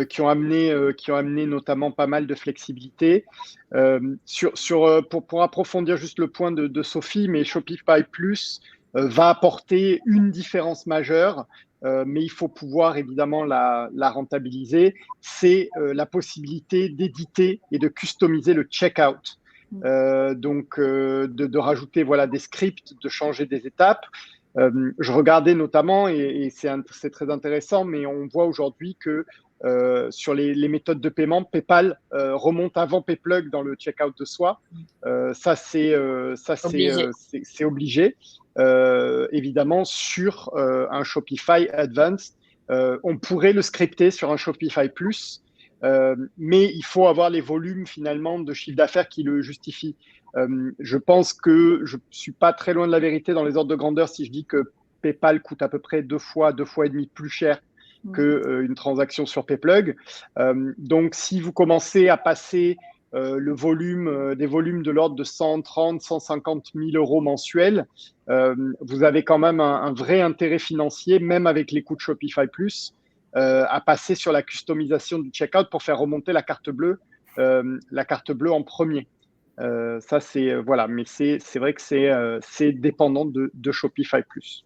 qui ont amené notamment pas mal de flexibilité. Pour approfondir juste le point de Sophie, mais Shopify Plus va apporter une différence majeure, mais il faut pouvoir évidemment la rentabiliser. C'est la possibilité d'éditer et de customiser le checkout. Donc, de rajouter voilà, des scripts, de changer des étapes. Je regardais notamment, et c'est très intéressant, mais on voit aujourd'hui que sur les méthodes de paiement, PayPal remonte avant PayPlug dans le checkout de soi. Ça, c'est obligé. Évidemment, sur un Shopify Advanced, on pourrait le scripter sur un Shopify Plus, mais il faut avoir les volumes finalement de chiffre d'affaires qui le justifient. Je pense que je ne suis pas très loin de la vérité dans les ordres de grandeur si je dis que PayPal coûte à peu près deux fois et demi plus cher qu'une transaction sur PayPlug. Donc, si vous commencez à passer des volumes de l'ordre de 130 150 000 euros mensuels, vous avez quand même un vrai intérêt financier, même avec les coûts de Shopify Plus, à passer sur la customisation du checkout pour faire remonter la carte bleue en premier. Ça, c'est voilà, mais c'est vrai que c'est dépendant de Shopify Plus.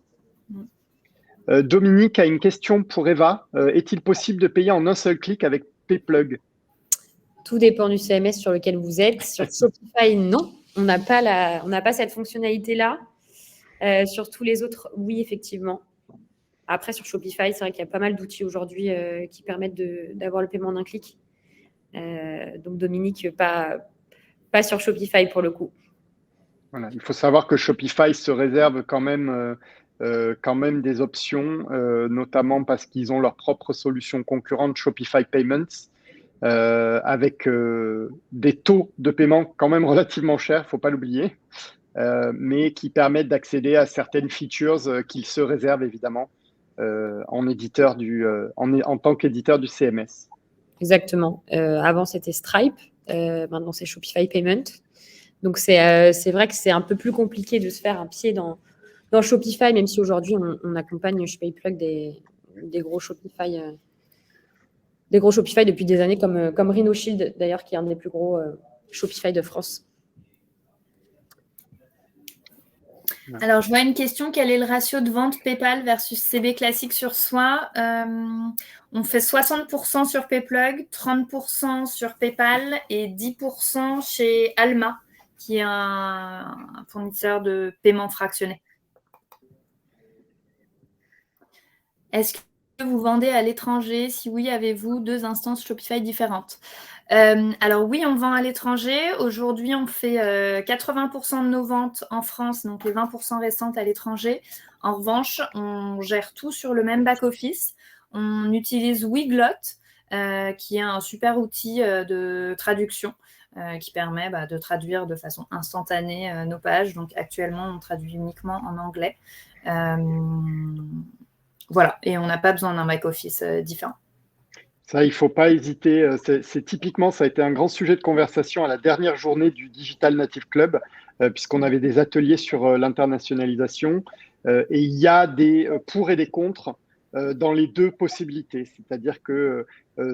Dominique a une question pour Eva. Est-il possible de payer en un seul clic avec PayPlug? Tout dépend du CMS sur lequel vous êtes. Sur Shopify, non. On n'a pas cette fonctionnalité-là. Sur tous les autres, oui, effectivement. Après, sur Shopify, c'est vrai qu'il y a pas mal d'outils aujourd'hui qui permettent d'avoir le paiement d'un clic. Donc, Dominique, pas sur Shopify pour le coup. Voilà. Il faut savoir que Shopify se réserve quand même des options, notamment parce qu'ils ont leur propre solution concurrente, Shopify Payments, avec des taux de paiement quand même relativement chers, il ne faut pas l'oublier, mais qui permettent d'accéder à certaines features qu'ils se réservent évidemment en tant qu'éditeur du CMS. Exactement. Avant, c'était Stripe. Maintenant, c'est Shopify Payment. Donc, c'est vrai que c'est un peu plus compliqué de se faire un pied dans Shopify, même si aujourd'hui, on accompagne chez PayPlug des gros Shopify depuis des années, comme Rhino Shield, d'ailleurs, qui est un des plus gros Shopify de France. Alors, je vois une question. Quel est le ratio de vente PayPal versus CB classique sur soi? On fait 60% sur PayPlug, 30% sur PayPal et 10% chez Alma, qui est un fournisseur de paiement fractionné. Est-ce que vous vendez à l'étranger? Si oui, avez-vous 2 instances Shopify différentes? Alors oui, on vend à l'étranger. Aujourd'hui, on fait 80% de nos ventes en France, donc les 20% restantes à l'étranger. En revanche, on gère tout sur le même back-office. on utilise Weglot, qui est un super outil de traduction qui permet de traduire de façon instantanée nos pages. Donc actuellement, on traduit uniquement en anglais. Voilà, et on n'a pas besoin d'un back-office différent. Ça, il ne faut pas hésiter. C'est typiquement, ça a été un grand sujet de conversation à la dernière journée du Digital Native Club, puisqu'on avait des ateliers sur l'internationalisation. Et il y a des pour et des contre dans les deux possibilités. C'est-à-dire que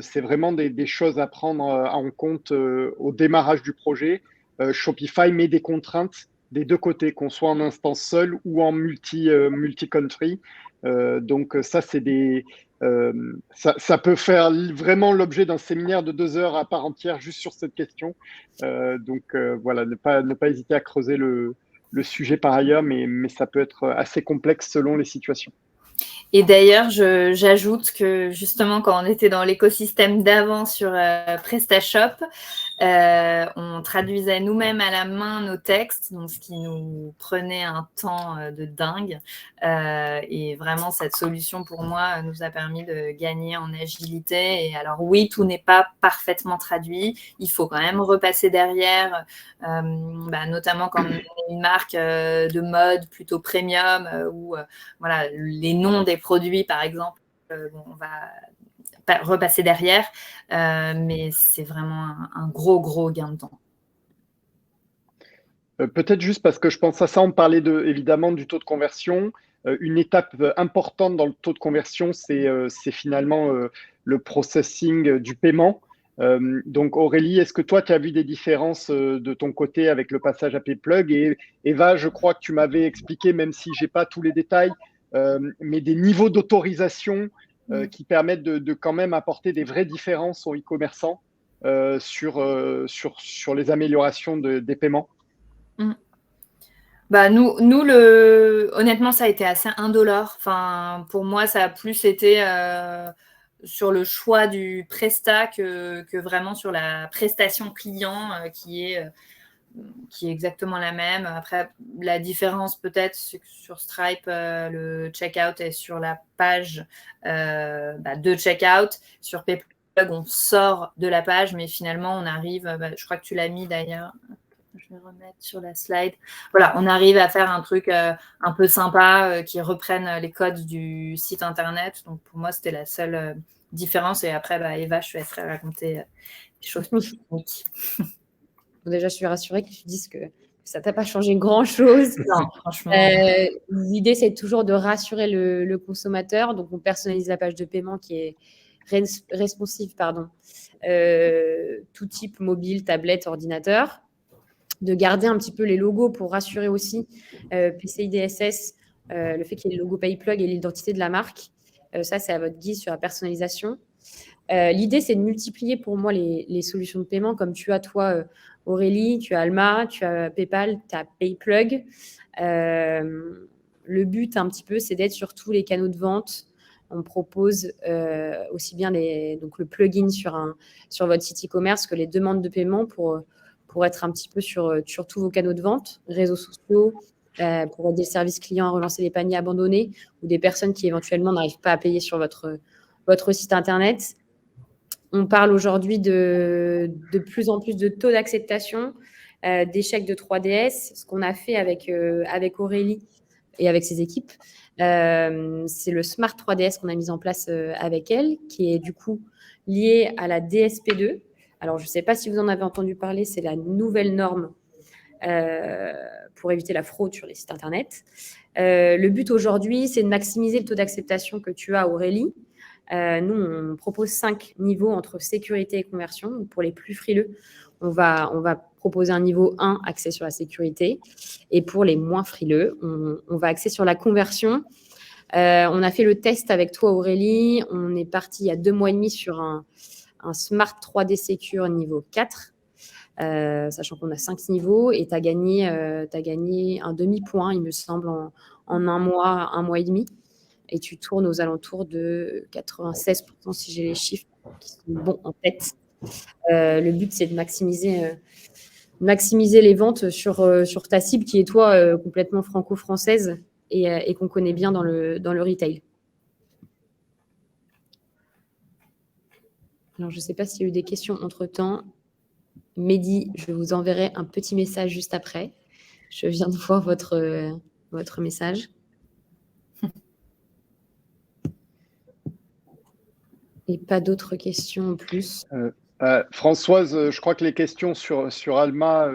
c'est vraiment des choses à prendre en compte au démarrage du projet. Shopify met des contraintes des deux côtés, qu'on soit en instance seule ou en multi-country. Donc ça, c'est ça peut faire vraiment l'objet d'un séminaire de 2 heures à part entière juste sur cette question. Voilà, ne pas hésiter à creuser le sujet par ailleurs, mais ça peut être assez complexe selon les situations. Et d'ailleurs, j'ajoute que justement, quand on était dans l'écosystème d'avant sur PrestaShop, on traduisait nous-mêmes à la main nos textes, donc ce qui nous prenait un temps de dingue. Et vraiment, cette solution, pour moi, nous a permis de gagner en agilité. Et alors oui, tout n'est pas parfaitement traduit. Il faut quand même repasser derrière, notamment quand on est une marque de mode plutôt premium, où voilà, les noms des produits, par exemple, on va repasser derrière, mais c'est vraiment un gros gain de temps. Peut-être juste parce que je pense à ça, on parlait évidemment du taux de conversion. Une étape importante dans le taux de conversion, c'est finalement le processing du paiement. Donc Aurélie, est-ce que toi, tu as vu des différences de ton côté avec le passage à PayPlug? Et Eva, je crois que tu m'avais expliqué, même si je n'ai pas tous les détails, mais des niveaux d'autorisation qui permettent de quand même apporter des vraies différences aux e-commerçants sur les améliorations des paiements. Nous honnêtement, ça a été assez indolore. Enfin, pour moi, ça a plus été sur le choix du prestat que vraiment sur la prestation client qui est exactement la même. Après, la différence peut-être sur Stripe, le checkout est sur la page de checkout. Sur PayPlug, on sort de la page, mais finalement, on arrive, je crois que tu l'as mis d'ailleurs, je vais remettre sur la slide. Voilà, on arrive à faire un truc un peu sympa qui reprenne les codes du site internet. Donc, pour moi, c'était la seule différence. Et après, Eva, je te laisserai raconter des choses techniques. Déjà, je suis rassurée que tu dises que ça ne t'a pas changé grand-chose. Non, franchement. L'idée, c'est toujours de rassurer le consommateur. Donc, on personnalise la page de paiement qui est responsive, tout type mobile, tablette, ordinateur. De garder un petit peu les logos pour rassurer aussi PCI DSS, le fait qu'il y ait le logo PayPlug et l'identité de la marque. Ça, c'est à votre guise sur la personnalisation. L'idée, c'est de multiplier pour moi les solutions de paiement comme tu as, toi, Aurélie, tu as Alma, tu as PayPal, tu as PayPlug. Le but, un petit peu, c'est d'être sur tous les canaux de vente. On propose aussi bien donc le plugin sur votre site e-commerce que les demandes de paiement pour être un petit peu sur tous vos canaux de vente, réseaux sociaux, pour aider le service client à relancer les paniers abandonnés ou des personnes qui éventuellement n'arrivent pas à payer sur votre site internet. On parle aujourd'hui de plus en plus de taux d'acceptation, d'échecs de 3DS. Ce qu'on a fait avec Aurélie et avec ses équipes, c'est le Smart 3DS qu'on a mis en place avec elle, qui est du coup lié à la DSP2. Alors, je ne sais pas si vous en avez entendu parler, c'est la nouvelle norme pour éviter la fraude sur les sites internet. Le but aujourd'hui, c'est de maximiser le taux d'acceptation que tu as, Aurélie. Nous, on propose 5 niveaux entre sécurité et conversion. Donc, pour les plus frileux, on va proposer un niveau 1 axé sur la sécurité. Et pour les moins frileux, on va axer sur la conversion. On a fait le test avec toi, Aurélie. On est parti il y a 2 mois et demi sur un Smart 3D Secure niveau 4, sachant qu'on a 5 niveaux. Et tu as gagné un demi-point, il me semble, en 1 mois et demi. Et tu tournes aux alentours de 96%, si j'ai les chiffres qui sont bons en tête. Le but, c'est de maximiser les ventes sur ta cible qui est, toi, complètement franco-française et qu'on connaît bien dans le retail. Alors, je ne sais pas s'il y a eu des questions entre-temps. Mehdi, je vous enverrai un petit message juste après. Je viens de voir votre message. Et pas d'autres questions en plus. Françoise, je crois que les questions sur Alma,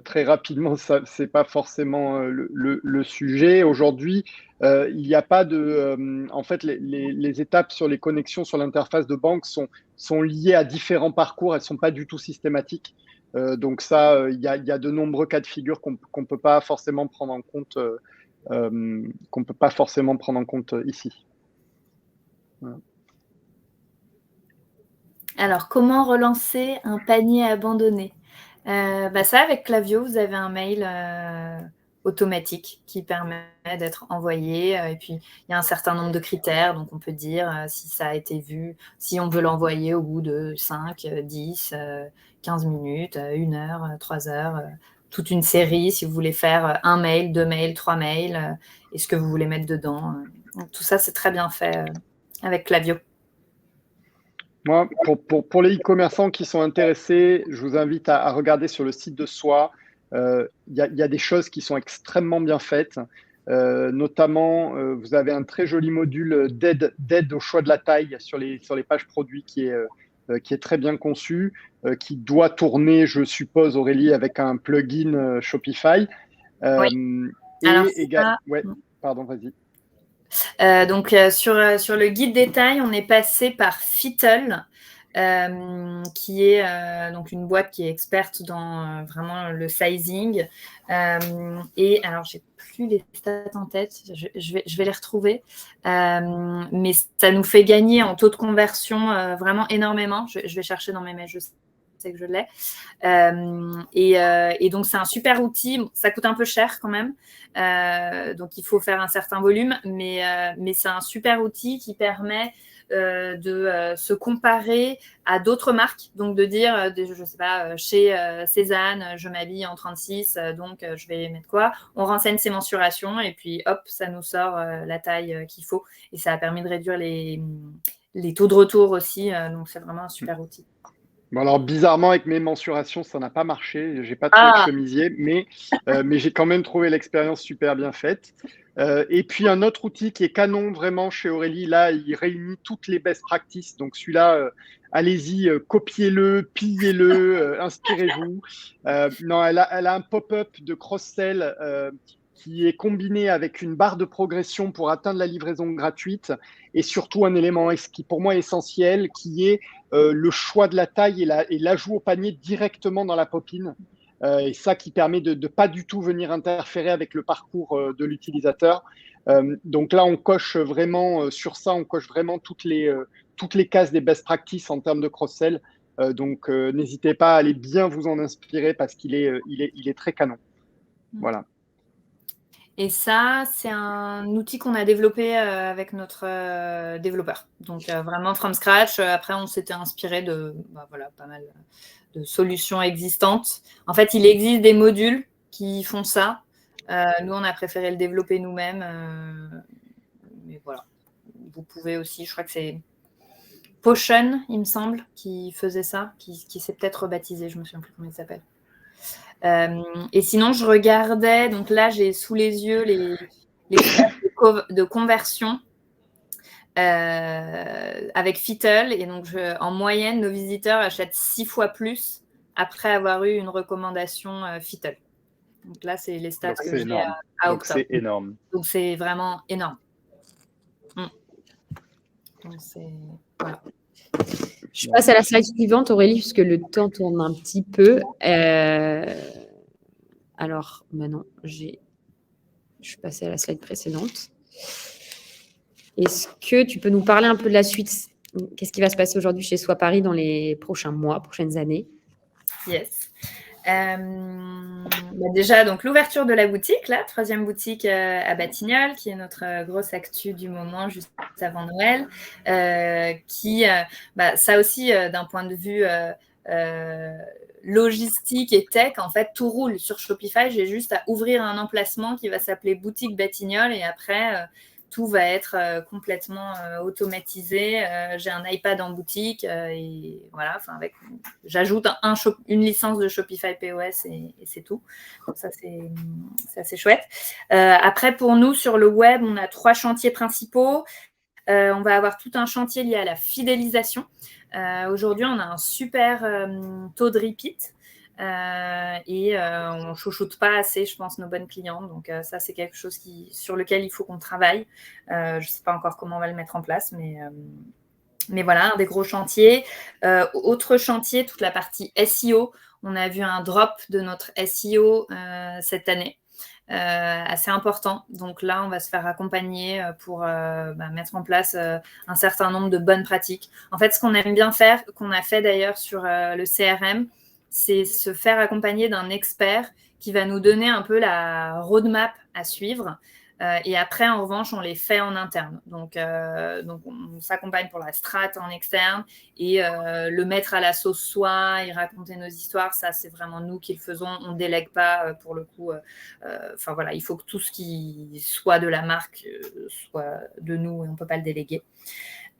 très rapidement, ce n'est pas forcément le sujet. Aujourd'hui, il n'y a pas de... en fait, les étapes sur les connexions sur l'interface de banque sont liées à différents parcours, elles ne sont pas du tout systématiques. Donc ça, il y a de nombreux cas de figure qu'on ne peut pas forcément prendre en compte, ici. Voilà. Alors, comment relancer un panier abandonné? Ça, avec Klaviyo, vous avez un mail automatique qui permet d'être envoyé. Et puis, il y a un certain nombre de critères. Donc, on peut dire si ça a été vu, si on veut l'envoyer au bout de 5, 10, 15 minutes, 1 heure, 3 heures, toute une série. Si vous voulez faire un mail, 2 mails, 3 mails, et ce que vous voulez mettre dedans. Donc, tout ça, c'est très bien fait avec Klaviyo. Moi, pour les e-commerçants qui sont intéressés, je vous invite à regarder sur le site de Soi. Il y a des choses qui sont extrêmement bien faites. Notamment, vous avez un très joli module d'aide au choix de la taille sur les pages produits qui est très bien conçu, qui doit tourner, je suppose, Aurélie, avec un plugin Shopify. Oui. Alors, ouais, pardon, vas-y. Sur le guide détail, on est passé par Fittle, qui est donc une boîte qui est experte dans vraiment le sizing. Et alors, j'ai plus les stats en tête, je vais les retrouver. Mais ça nous fait gagner en taux de conversion vraiment énormément. Je vais chercher dans mes mails, je sais que je l'ai. Et donc, c'est un super outil. Ça coûte un peu cher quand même. Donc, il faut faire un certain volume. Mais c'est un super outil qui permet de se comparer à d'autres marques. Donc, de dire, je ne sais pas, chez Cézanne, je m'habille en 36, donc je vais mettre quoi? On renseigne ses mensurations et puis, hop, ça nous sort la taille qu'il faut. Et ça a permis de réduire les taux de retour aussi. Donc, c'est vraiment un super outil. Bon, alors bizarrement, avec mes mensurations, ça n'a pas marché. J'ai pas trouvé de chemisier, mais j'ai quand même trouvé l'expérience super bien faite. Et puis un autre outil qui est canon vraiment chez Aurélie, là, il réunit toutes les best practices. Donc celui-là, allez-y, copiez-le, pillez-le, inspirez-vous. Non, elle a un pop-up de cross-sell qui est combiné avec une barre de progression pour atteindre la livraison gratuite et surtout un élément qui pour moi est essentiel, qui est le choix de la taille et l'ajout au panier directement dans la pop-in. Et ça qui permet de ne pas du tout venir interférer avec le parcours de l'utilisateur. Donc là, on coche vraiment sur ça, on coche vraiment toutes les cases des best practices en termes de cross-sell. Donc n'hésitez pas à aller bien vous en inspirer parce qu'il est très canon. Voilà. Et ça, c'est un outil qu'on a développé avec notre développeur. Donc, vraiment from scratch. Après, on s'était inspiré de pas mal de solutions existantes. En fait, il existe des modules qui font ça. Nous, on a préféré le développer nous-mêmes. Mais voilà. Vous pouvez aussi, je crois que c'est Potion, il me semble, qui faisait ça, qui s'est peut-être rebaptisé. Je ne me souviens plus comment il s'appelle. Et sinon, je regardais, donc là, j'ai sous les yeux les de conversion avec Fittle. Et donc, en moyenne, nos visiteurs achètent 6 fois plus après avoir eu une recommandation Fittle. Donc là, c'est les stats que j'ai à octobre. C'est énorme. Donc, c'est vraiment énorme. Donc, voilà. Je passe à la slide suivante, Aurélie, puisque le temps tourne un petit peu. Alors, maintenant, je suis passée à la slide précédente. Est-ce que tu peux nous parler un peu de la suite? Qu'est-ce qui va se passer aujourd'hui chez Soi Paris dans les prochains mois, prochaines années? Yes. Déjà, donc l'ouverture de la boutique, la 3e boutique à Batignolles, qui est notre grosse actu du moment juste avant Noël, qui, ça aussi, d'un point de vue logistique et tech, en fait, tout roule sur Shopify. J'ai juste à ouvrir un emplacement qui va s'appeler Boutique Batignolles et après, tout va être complètement automatisé. J'ai un iPad en boutique et voilà, j'ajoute une licence de Shopify POS et c'est tout. Donc ça, c'est assez chouette. Après, pour nous, sur le web, on a 3 chantiers principaux. On va avoir tout un chantier lié à la fidélisation. Aujourd'hui, on a un super taux de repeat. On ne chouchoute pas assez, je pense, nos bonnes clients. Donc, ça, c'est quelque chose sur lequel il faut qu'on travaille. Je ne sais pas encore comment on va le mettre en place, mais voilà, un des gros chantiers. Autre chantier, toute la partie SEO. On a vu un drop de notre SEO cette année. Assez important. Donc là, on va se faire accompagner pour mettre en place un certain nombre de bonnes pratiques. En fait, ce qu'on aime bien faire, qu'on a fait d'ailleurs sur le CRM, c'est se faire accompagner d'un expert qui va nous donner un peu la roadmap à suivre. Et après, en revanche, on les fait en interne. Donc on s'accompagne pour la strat en externe et le mettre à la sauce soi et raconter nos histoires, ça, c'est vraiment nous qui le faisons. On ne délègue pas pour le coup. Voilà, il faut que tout ce qui soit de la marque soit de nous et on ne peut pas le déléguer.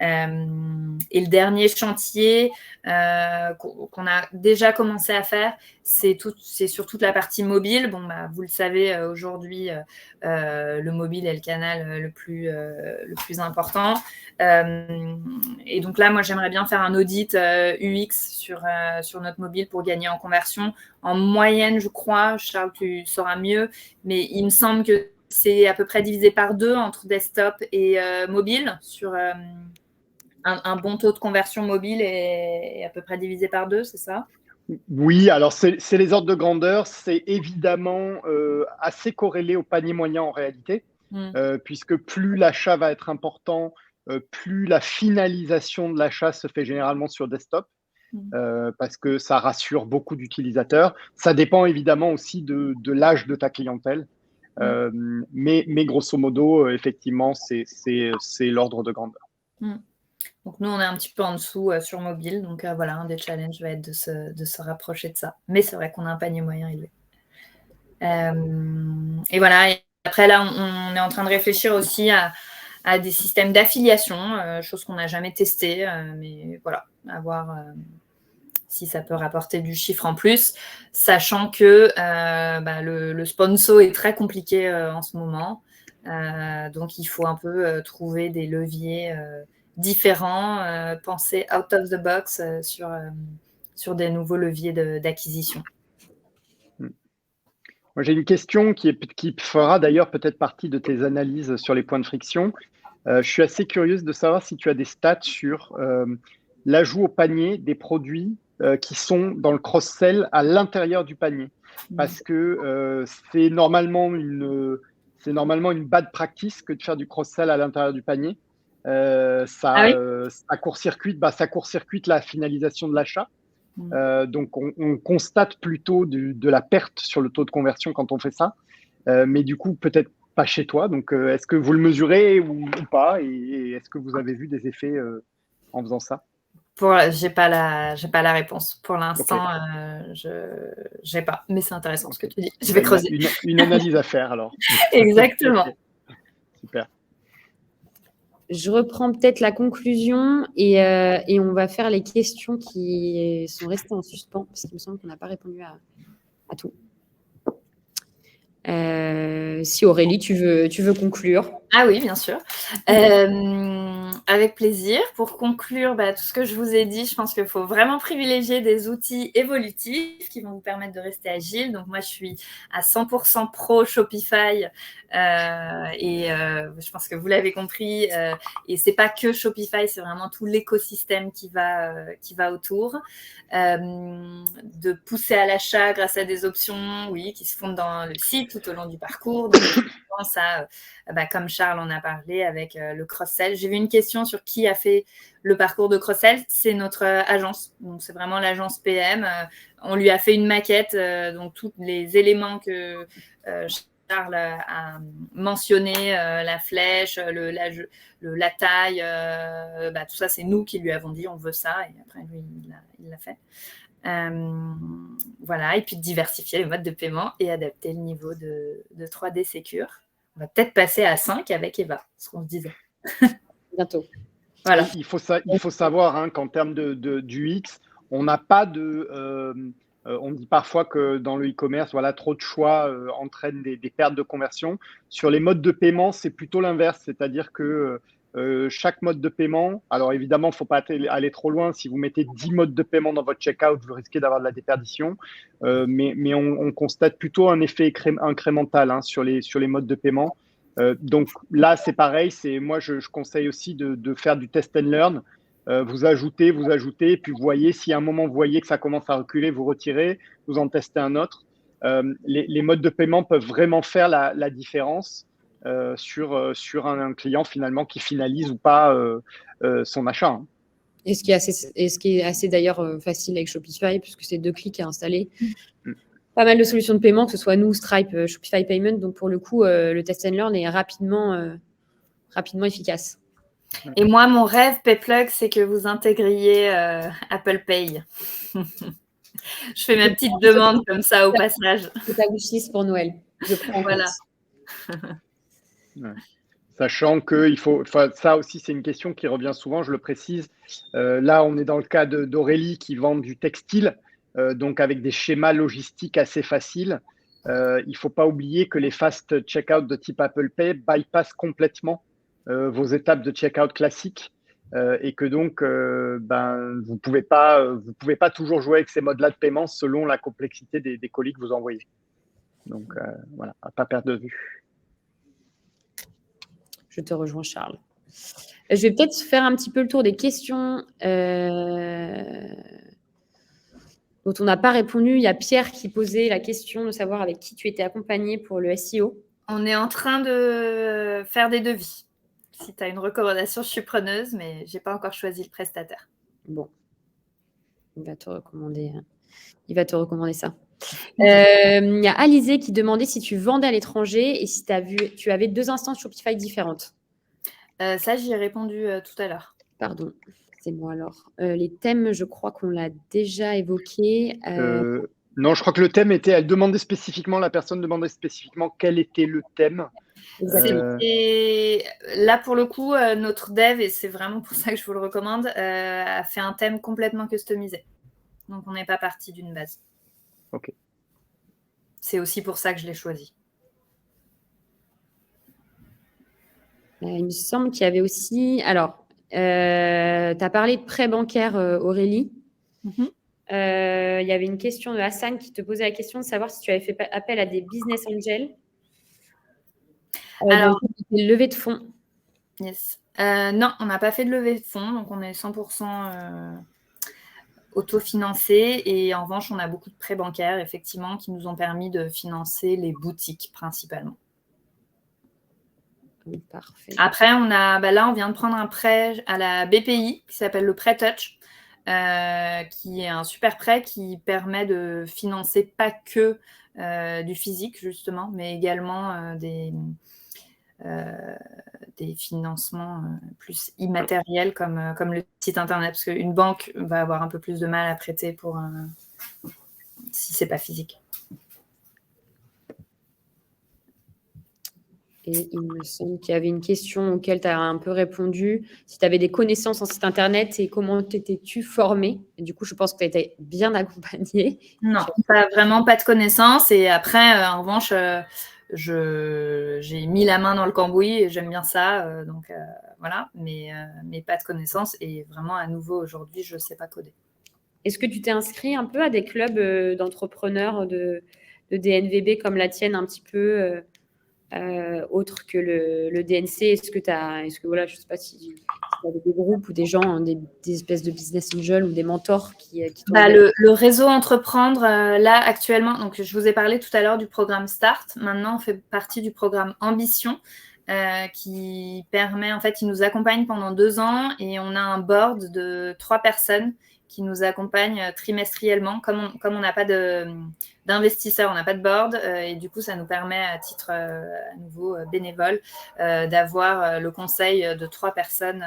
Et le dernier chantier qu'on a déjà commencé à faire, c'est sur toute la partie mobile. Vous le savez, aujourd'hui, le mobile est le canal le plus important. Et donc là, moi, j'aimerais bien faire un audit UX sur notre mobile pour gagner en conversion. En moyenne, je crois, Charles, tu sauras mieux, mais il me semble que c'est à peu près divisé par 2 entre desktop et mobile sur... Un bon taux de conversion mobile est à peu près divisé par 2, c'est ça? Oui, alors c'est les ordres de grandeur. C'est évidemment assez corrélé au panier moyen en réalité, puisque plus l'achat va être important, plus la finalisation de l'achat se fait généralement sur desktop, parce que ça rassure beaucoup d'utilisateurs. Ça dépend évidemment aussi de l'âge de ta clientèle. Mais grosso modo, effectivement, c'est l'ordre de grandeur. Donc, nous, on est un petit peu en dessous sur mobile. Donc, voilà, un des challenges va être de se rapprocher de ça. Mais c'est vrai qu'on a un panier moyen élevé. Et voilà. Et après, là, on est en train de réfléchir aussi à des systèmes d'affiliation, chose qu'on n'a jamais testée. Mais voilà, à voir si ça peut rapporter du chiffre en plus, sachant que le sponsor est très compliqué en ce moment. Donc, il faut un peu trouver des leviers différents, penser out of the box sur des nouveaux leviers d'acquisition. Moi, j'ai une question qui fera d'ailleurs peut-être partie de tes analyses sur les points de friction. Je suis assez curieuse de savoir si tu as des stats sur l'ajout au panier des produits qui sont dans le cross-sell à l'intérieur du panier. Parce que c'est normalement une bad practice que de faire du cross-sell à l'intérieur du panier. Ça court-circuite la finalisation de l'achat. Donc, on constate plutôt de la perte sur le taux de conversion quand on fait ça. Mais du coup, peut-être pas chez toi. Donc, est-ce que vous le mesurez ou pas? Et est-ce que vous avez vu des effets en faisant ça? J'ai pas la réponse. Pour l'instant, je n'ai pas. Mais c'est intéressant ce que tu dis. Je vais creuser. Une analyse à faire alors. Exactement. Okay. Super. Je reprends peut-être la conclusion et on va faire les questions qui sont restées en suspens, parce qu'il me semble qu'on n'a pas répondu à tout. Si Aurélie, tu veux conclure? Ah oui, bien sûr. Avec plaisir. Pour conclure, tout ce que je vous ai dit, je pense qu'il faut vraiment privilégier des outils évolutifs qui vont vous permettre de rester agile. Donc, moi, je suis à 100% pro Shopify je pense que vous l'avez compris. Et c'est pas que Shopify, c'est vraiment tout l'écosystème qui va autour. De pousser à l'achat grâce à des options, qui se font dans le site tout au long du parcours. Donc, je pense à, comme Charles en a parlé avec le cross-sell. J'ai vu une question sur qui a fait le parcours de cross-sell. C'est notre agence. Donc, c'est vraiment l'agence PM. On lui a fait une maquette. Donc, tous les éléments que Charles a mentionné, la flèche, la taille, tout ça, c'est nous qui lui avons dit on veut ça. Et après, lui, il l'a fait. Voilà, et puis diversifier les modes de paiement et adapter le niveau de 3D Secure. on va peut-être passer à 5 avec Eva, ce qu'on se disait. Bientôt. Voilà. Il faut savoir qu'en termes d'UX, on n'a pas de. On dit parfois que dans le e-commerce, voilà, trop de choix entraînent des pertes de conversion. Sur les modes de paiement, c'est plutôt l'inverse, c'est-à-dire que chaque mode de paiement, alors évidemment, il ne faut pas aller trop loin. Si vous mettez 10 modes de paiement dans votre checkout, vous risquez d'avoir de la déperdition. Mais on constate plutôt un effet incrémental sur les modes de paiement. Donc là, c'est pareil. Moi, je conseille aussi de faire du test and learn. Vous ajoutez, puis vous voyez, si à un moment vous voyez que ça commence à reculer, vous retirez, vous en testez un autre. Les modes de paiement peuvent vraiment faire la différence sur un client finalement qui finalise ou pas son achat. Et ce qui est assez d'ailleurs facile avec Shopify, puisque c'est 2 clics à installer. Pas mal de solutions de paiement, que ce soit nous, Stripe, Shopify Payment. Donc, pour le coup, le test and learn est rapidement efficace. Et moi, mon rêve, Payplug, c'est que vous intégriez Apple Pay. Je fais ma petite demande comme ça au passage. C'est ta wishlist pour Noël. Je prends en Voilà. Ouais. Sachant que ça aussi, c'est une question qui revient souvent, je le précise. Là, on est dans le cas d'Aurélie qui vend du textile. Donc avec des schémas logistiques assez faciles. Il ne faut pas oublier que les fast checkout de type Apple Pay bypassent complètement vos étapes de checkout classiques et que donc vous ne pouvez pas toujours jouer avec ces modes-là de paiement selon la complexité des colis que vous envoyez. Donc voilà, à ne pas perdre de vue. Je te rejoins, Charles. Je vais peut-être faire un petit peu le tour des questions dont on n'a pas répondu. Il y a Pierre qui posait la question de savoir avec qui tu étais accompagné pour le SEO. On est en train de faire des devis. Si tu as une recommandation, je suis preneuse, mais je n'ai pas encore choisi le prestataire. Bon. Il va te recommander ça. Il y a Alizé qui demandait si tu vendais à l'étranger et si tu avais 2 instances Shopify différentes. Ça, j'y ai répondu tout à l'heure. Pardon. C'est moi alors. Les thèmes, je crois qu'on l'a déjà évoqué. Non, je crois que le thème était, la personne demandait spécifiquement quel était le thème. Et là, pour le coup, notre dev, et c'est vraiment pour ça que je vous le recommande, a fait un thème complètement customisé. Donc, on n'est pas parti d'une base. Ok. C'est aussi pour ça que je l'ai choisi. Il me semble qu'il y avait aussi... Alors, tu as parlé de prêt bancaire, Aurélie. Mm-hmm. Il y avait une question de Hassan qui te posait la question de savoir si tu avais fait appel à des business angels. Alors, levée de fonds. Yes. Non, on n'a pas fait de levée de fonds, donc on est 100% autofinancé. Et en revanche, on a beaucoup de prêts bancaires, effectivement, qui nous ont permis de financer les boutiques principalement. Parfait. Après, on vient de prendre un prêt à la BPI qui s'appelle le prêt Touch, qui est un super prêt qui permet de financer pas que du physique, justement, mais également des financements plus immatériels comme le site internet, parce qu'une banque va avoir un peu plus de mal à prêter si c'est pas physique. Et il me semble qu'il y avait une question auquel tu as un peu répondu. Si tu avais des connaissances en site internet et comment t'étais-tu formée? Et du coup, je pense que tu as été bien accompagnée. Non, vraiment pas de connaissances. Et après, en revanche, j'ai mis la main dans le cambouis et j'aime bien ça. Donc voilà, mais pas de connaissances. Et vraiment, à nouveau, aujourd'hui, je ne sais pas coder. Est-ce que tu t'es inscrit un peu à des clubs d'entrepreneurs de DNVB comme la tienne, un petit peu autre que le DNC? Est-ce que voilà, je ne sais pas si tu avais des groupes ou des gens, des espèces de business angels ou des mentors qui le réseau Entreprendre, là, actuellement, donc je vous ai parlé tout à l'heure du programme Start. Maintenant, on fait partie du programme Ambition qui permet, en fait, il nous accompagne pendant 2 ans et on a un board de 3 personnes qui nous accompagnent trimestriellement. Comme on n'a pas d'investisseurs, on n'a pas de board, et du coup, ça nous permet, à titre à nouveau bénévole, d'avoir le conseil de 3 personnes.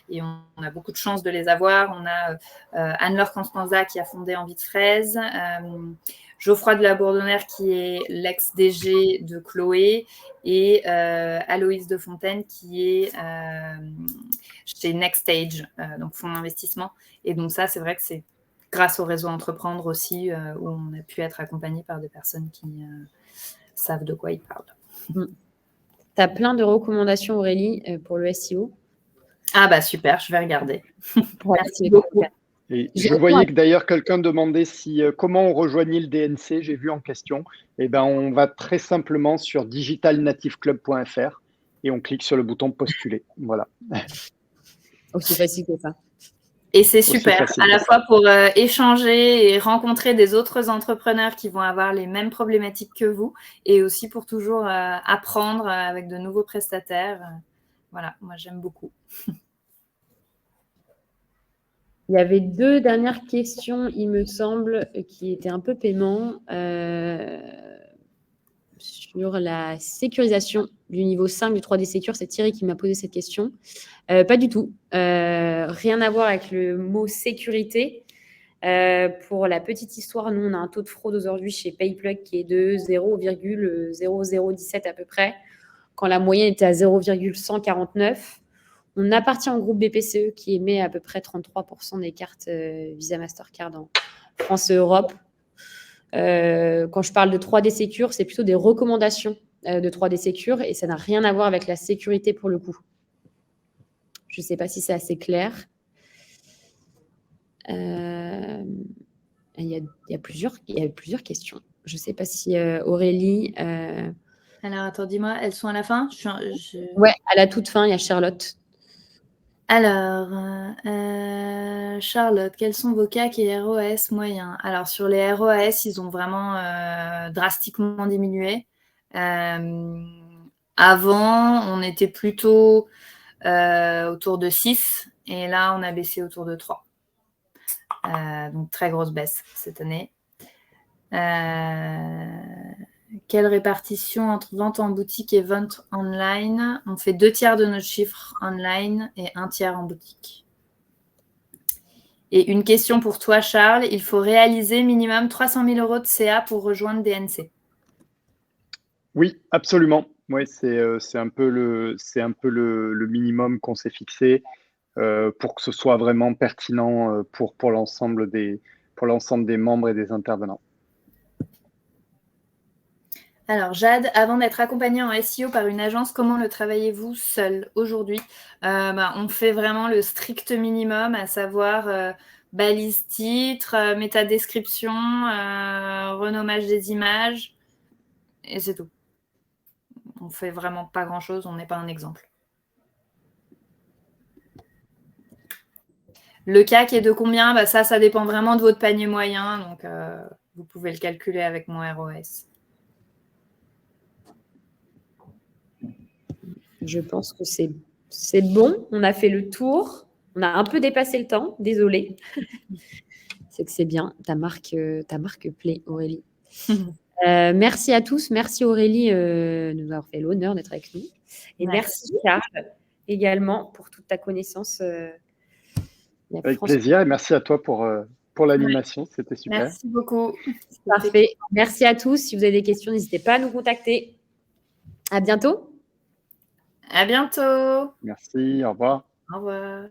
Et on a beaucoup de chance de les avoir. On a Anne-Laure Constanza qui a fondé Envie de Fraise, Geoffroy de la Bourdonnaire qui est l'ex-DG de Chloé et Aloïse de Fontaine qui est chez Next Stage, donc fonds d'investissement. Et donc ça, c'est vrai que c'est grâce au réseau Entreprendre aussi où on a pu être accompagné par des personnes qui savent de quoi ils parlent. Tu as plein de recommandations, Aurélie, pour le SEO. Ah bah super, je vais regarder. Merci beaucoup. Et je voyais que d'ailleurs quelqu'un demandait comment on rejoignait le DNC, j'ai vu en question. Eh ben, on va très simplement sur digitalnativeclub.fr et on clique sur le bouton postuler. Voilà. Aussi facile que ça. Et c'est super, à la fois pour échanger et rencontrer des autres entrepreneurs qui vont avoir les mêmes problématiques que vous et aussi pour toujours apprendre avec de nouveaux prestataires. Voilà, moi j'aime beaucoup. Il y avait 2 dernières questions, il me semble, qui étaient un peu paiement sur la sécurisation du niveau 5 du 3D Secure. C'est Thierry qui m'a posé cette question. Pas du tout. Rien à voir avec le mot sécurité. Pour la petite histoire, nous, on a un taux de fraude aujourd'hui chez PayPlug qui est de 0,0017 à peu près, quand la moyenne était à 0,149. On appartient au groupe BPCE qui émet à peu près 33% des cartes Visa Mastercard en France et Europe. Quand je parle de 3D Secure, c'est plutôt des recommandations de 3D Secure et ça n'a rien à voir avec la sécurité pour le coup. Je ne sais pas si c'est assez clair. Il y a plusieurs questions. Je ne sais pas si Aurélie... Alors, attends, dis-moi, elles sont à la fin Ouais, à la toute fin, il y a Charlotte. Alors, Charlotte, quels sont vos CAC et ROAS moyens? Alors, sur les ROAS, ils ont vraiment drastiquement diminué. Avant, on était plutôt autour de 6 et là, on a baissé autour de 3. Donc, très grosse baisse cette année. Quelle répartition entre vente en boutique et vente online? On fait 2/3 de notre chiffre online et 1/3 en boutique. Et une question pour toi, Charles. Il faut réaliser minimum 300 000 € de CA pour rejoindre DNC. Oui, absolument. Ouais, c'est un peu le minimum qu'on s'est fixé pour que ce soit vraiment pertinent pour l'ensemble des membres et des intervenants. Alors, Jade, avant d'être accompagnée en SEO par une agence, comment le travaillez-vous seul aujourd'hui? On fait vraiment le strict minimum, à savoir balise titre, métadescription, renommage des images, et c'est tout. On ne fait vraiment pas grand-chose, on n'est pas un exemple. Le CAC est de combien? Ça dépend vraiment de votre panier moyen, donc vous pouvez le calculer avec mon ROS. Je pense que c'est bon. On a fait le tour. On a un peu dépassé le temps. Désolée. C'est que c'est bien. Ta marque plaît, Aurélie. Merci à tous. Merci Aurélie de nous avoir fait l'honneur d'être avec nous. Et merci Charles également pour toute ta connaissance. Avec plaisir et merci à toi pour l'animation. Ouais. C'était super. Merci beaucoup. Parfait. Merci à tous. Si vous avez des questions, n'hésitez pas à nous contacter. À bientôt. À bientôt. Merci. Au revoir. Au revoir.